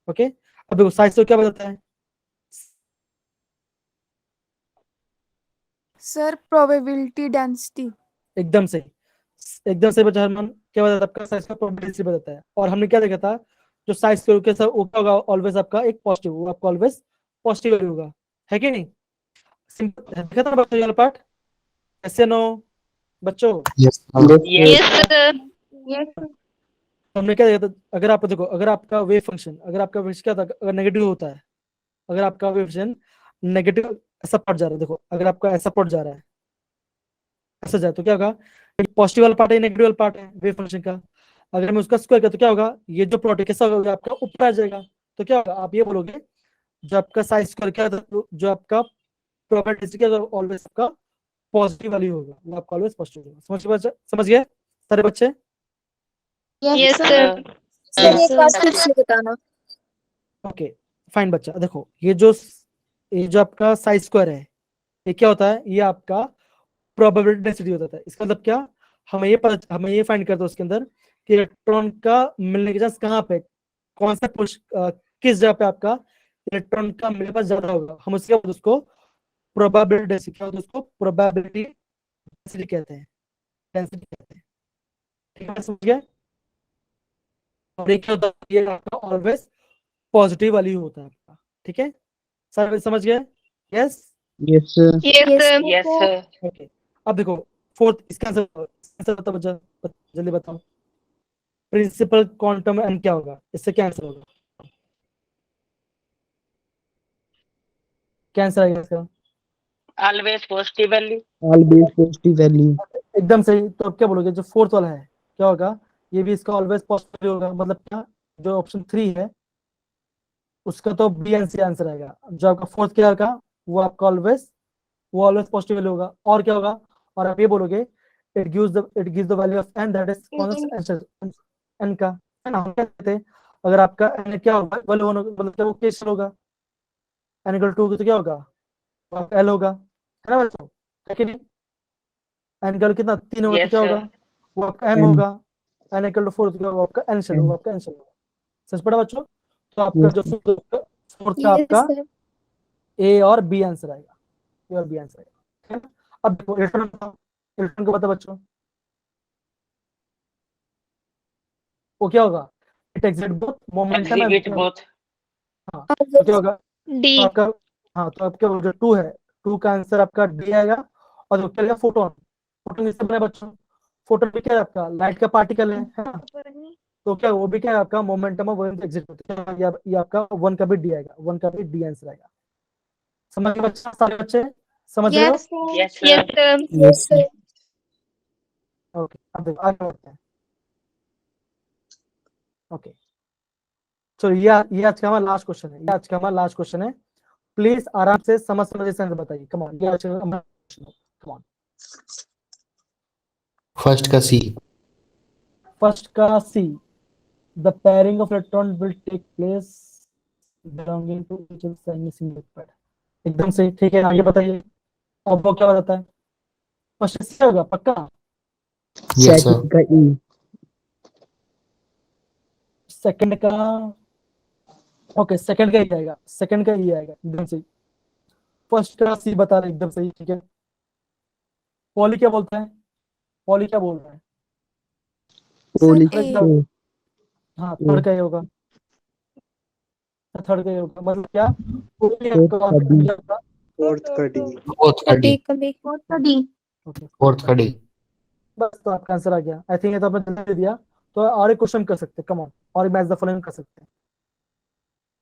ओके अब देखो साइज तो क्या बताता है? Sir probability density. एकदम से, एकदम से बच्चा हरमान, क्या बताता है? आपका साइज का प्रोबेबिलिटी बताता है। और हमने क्या देखा था, जो साइज के कैसा वो क्या होगा? ऑलवेज आपका एक पॉजिटिव, वो आपका ऑलवेज पॉजिटिव वैल्यू होगा, है कि नहीं? सिंपल देखा था ना बच्चों ये वाला पार्ट, ऐसे नो बच्चों। Yes Yes, sir. Yes. हमने क्या देखा था? अगर आप देखो, अगर आपका वेव फंक्शन, अगर आपका वेव क्या था, अगर नेगेटिव होता है, अगर आपका वेव फंक्शन नेगेटिव ऐसा पड़ जा रहा है, देखो अगर आपका ऐसा पड़ जा रहा है, ऐसा जाए तो क्या होगा? पॉजिटिव वाला पार्ट है, नेगेटिव वाला पार्ट है वेव फंक्शन का। अगर मैं उसका स्क्वायर किया तो क्या होगा? ये जो प्लॉट है कैसा होगा? आपका ऊपर आ जाएगा। तो क्या होगा? आप ये बोलोगे जो आपका साइज स्क्वायर क्या था, जो आपका प्रोबेबिलिटी क्या, ऑलवेज आपका पॉजिटिव वैल्यू होगा, वो आपका ऑलवेज पॉजिटिव होगा। समझ गए सारे बच्चे? Yes, sir. सर एक बार फिर से बताना। ओके फाइन बच्चा, देखो ये जो आपका साइज स्क्वायर है, ये क्या होता है? ये आपका प्रोबेबिलिटी डेंसिटी होता है। इसका मतलब क्या? हमें ये फाइंड करते हैं उसके अंदर कि इलेक्ट्रॉन का मिलने के चांस कहाँ पे, कौन सा किस जगह पे आपका इलेक्ट्रॉन का मिलने का ज्यादा होगा। हम उसको प्रोबेबिलिटी डेंसिटी, क्या होता है? उसको प्रोबेबिलिटी डेंसिटी कहते हैं, डेंसिटी कहते हैं। ठीक है समझ गए? और ये क्या होता है, ये आपका ऑलवेज पॉजिटिव वाली होता है आपका, ठीक है, सर समझ गए? Yes, Yes, sir. Yes, sir. Okay. अब देखो फोर्थ, इसका आंसर बताओ, जल्दी बताओ, प्रिंसिपल क्वांटम एंड क्या होगा, इससे क्या आंसर होगा, क्या आंसर आएगा इसका? Always positively. Always positive value. एकदम सही। तो अब क्या बोलोगे, जो फोर्थ वाला है क्या होगा, ये भी इसका ऑलवेज पॉजिटिव होगा, मतलब क्या, जो ऑप्शन 3 है उसका तो बी एंड सी आंसर आएगा। जो आपका फोर्थ क्या होगा, वो आपका ऑलवेज पॉजिटिव होगा। और क्या होगा, और आप ये बोलोगे it gives the value of n, that is constant n का, है ना। हम क्या कहते हैं, अगर आपका n क्या होगा, मतलब क्या वो केस होगा, n इक्वल 2 तो क्या होगा, वो आपका l होगा, है ना बच्चों, है कि नहीं? n इक्वल कितना 3 होगा तो Yes, क्या sir. होगा, वो आपका m N. होगा, n इक्वल 4 तो क्या होगा, आपका n शेल होगा, आपका n शेल होगा। सच पड़ा बच्चों? तो आपका Yes, जो sir. फोर्थ का Yes, आपका sir. ए और बी आंसर आएगा, ए और बी आंसर आएगा, है ना। अब देखो इलेक्ट्रॉन को बताओ बच्चों, वो क्या होगा, it exit both momentum and, Exhibit both. हाँ तो क्या होगा, तो आपका, हाँ तो आपका जो 2 है, 2 का आंसर आपका डी आएगा। और जो क्या फोटोन, फोटोन इससे बना बच्चों, फोटोन भी क्या है आपका लाइट का पार्टिकल है ना। तो क्या वो भी क्या है आपका मोमेंटम ऑफ एग्जिट होता है, ये आपका 1 का भी डी आएगा, 1 का भी डी आंसर आएगा। समझ गए बच्चे, सारे बच्चे समझ रहे हो? Yes, sir. Yes, sir. Okay, अब देखो आगे बढ़ते हैं। ओके, तो ये आज का हमारा लास्ट क्वेश्चन है, ये आज का हमारा लास्ट क्वेश्चन है। प्लीज आराम से समझ से आंसर बताइए, कम ऑन, ये आज का हमारा क्वेश्चन है, कम ऑन। फर्स्ट का सी। फर्स्ट का C, the pairing of electron will take place belonging to each missing liquid, एकदम सही, ठीक है। आगे बताइए, अब वो क्या बताता है, फर्स्ट से होगा पक्का, यस सर। Second का E. सेकंड का, ओके सेकंड का ही आएगा, सेकंड का ही आएगा, एकदम सही। फर्स्ट का सी बता रहे, एकदम सही, ठीक है। पॉली क्या बोलता है, पॉली क्या बोल रहा है, Holy A. O. हाँ O. थर्ड का ही होगा, थर्ड का ही होगा, मतलब क्या, कोई Fourth आपका का D. क्या होगा, Fourth का D. फोर्थ का डी। कभी ओके फोर्थ का डी। बस तो आपका आंसर आ गया। आई थिंक ये तो आपने जल्दी दे दिया, तो और एक क्वेश्चन कर सकते हैं, कम ऑन, और मैच द फॉलोइंग कर सकते हैं।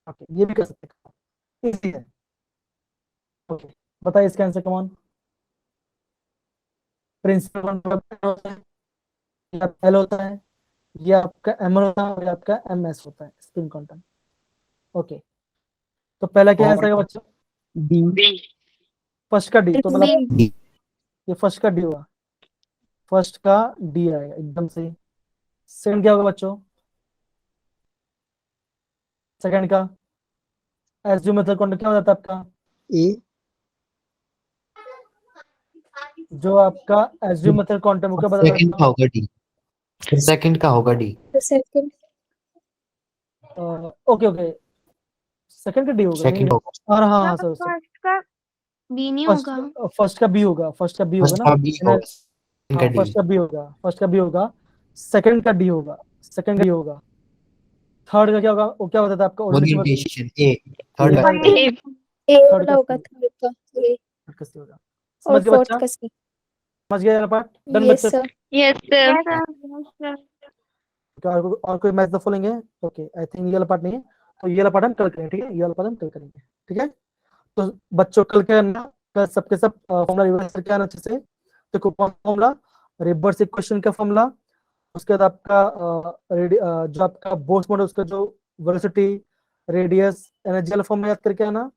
ओके ये भी कर सकते हैं, इजी है। ओके बताइए इसका आंसर, कम ऑन। प्रिंसिपल होता है, या एल होता है, ये आपका एम होता है, और ये आपका एम एस होता है, स्पिन क्वांटम। ओके तो पहला क्या आंसर आएगा बच्चा, D. B. फर्स्ट का डी, तो मतलब डी। ये फर्स्ट का डी हुआ, फर्स्ट का डी आएगा, एकदम सही। सेकंड क्या होगा बच्चों, सेकंड का एसयू मेथड क्वांटम क्या हो जाता है आपका, A. जो आपका एसयू मेथड क्वांटम वो क्या बता सेकंड का होगा डी। सेकंड का होगा D. the second. Okay okay, second का डी होगा, नहीं सेकंड होगा। और हाँ हाँ सर, फर्स्ट का बी नहीं होगा, फर्स्ट का बी होगा, फर्स्ट का बी होगा फर्स्ट ना, का बी होगा, सेकंड का हाँ डी। फर्स्ट का बी होगा, फर्स्ट का बी होगा, सेकंड का डी होगा, सेकंड का डी होगा। थर्ड का क्या होगा, वो क्या होता था आपका ओरिजिनल ओरिएंटेशन ए। थर्ड का थर्ड A थर्ड वाला का होगा C, थर्ड का A का C होगा। और समझ गए फोर्थ बच्चा, का C. समझ गए वाला पार्ट, डन Yes, बच्चे। sir. और कोई मैच द फॉलोइंग है, ओके आई थिंक ये वाला पार्ट नहीं है, तो ये वाला पार्ट हम कल करेंगे, ठीक है, ये वाला पार्ट हम कल करेंगे, ठीक है। तो बच्चों कल क्या करना, कल सबके सब फॉर्मूला रिवर्स करके आना अच्छे से। देखो फॉर्मूला, रिवर्स इक्वेशन का फॉर्मूला, उसके बाद आपका जो आपका बोर्स मॉडल, उसका जो वेलोसिटी, रेडियस, एनर्जी वाला फॉर्मूला याद करके आना,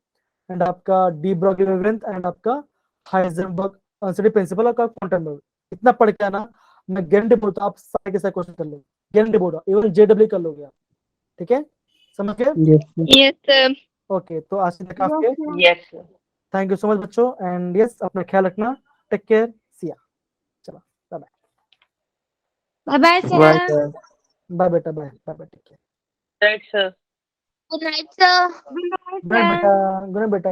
एंड आपका डी ब्रॉगली वेवलेंथ, एंड आपका हाइजेनबर्ग अनसर्टेनिटी प्रिंसिपल का क्वांटम नंबर, इतना पढ़ के आना। मैं गारंटी बोलता हूं आप सारे के सारे क्वेश्चन कर लोगे, गारंटी बोल रहा हूं, इवन जेडब्ल्यू कर लोगे आप, ठीक है, समझ गए? Yes, sir. ओके तो आज तक काफी है, Yes, sir. Thank you so much बच्चों, एंड यस अपना ख्याल रखना, टेक केयर, सिया, चलो bye bye, bye bye Bye, sir, sir. Bye बेटा, bye bye, take care, Right, sir. Good night sir, good night बेटा, गुड नाइट बेटा।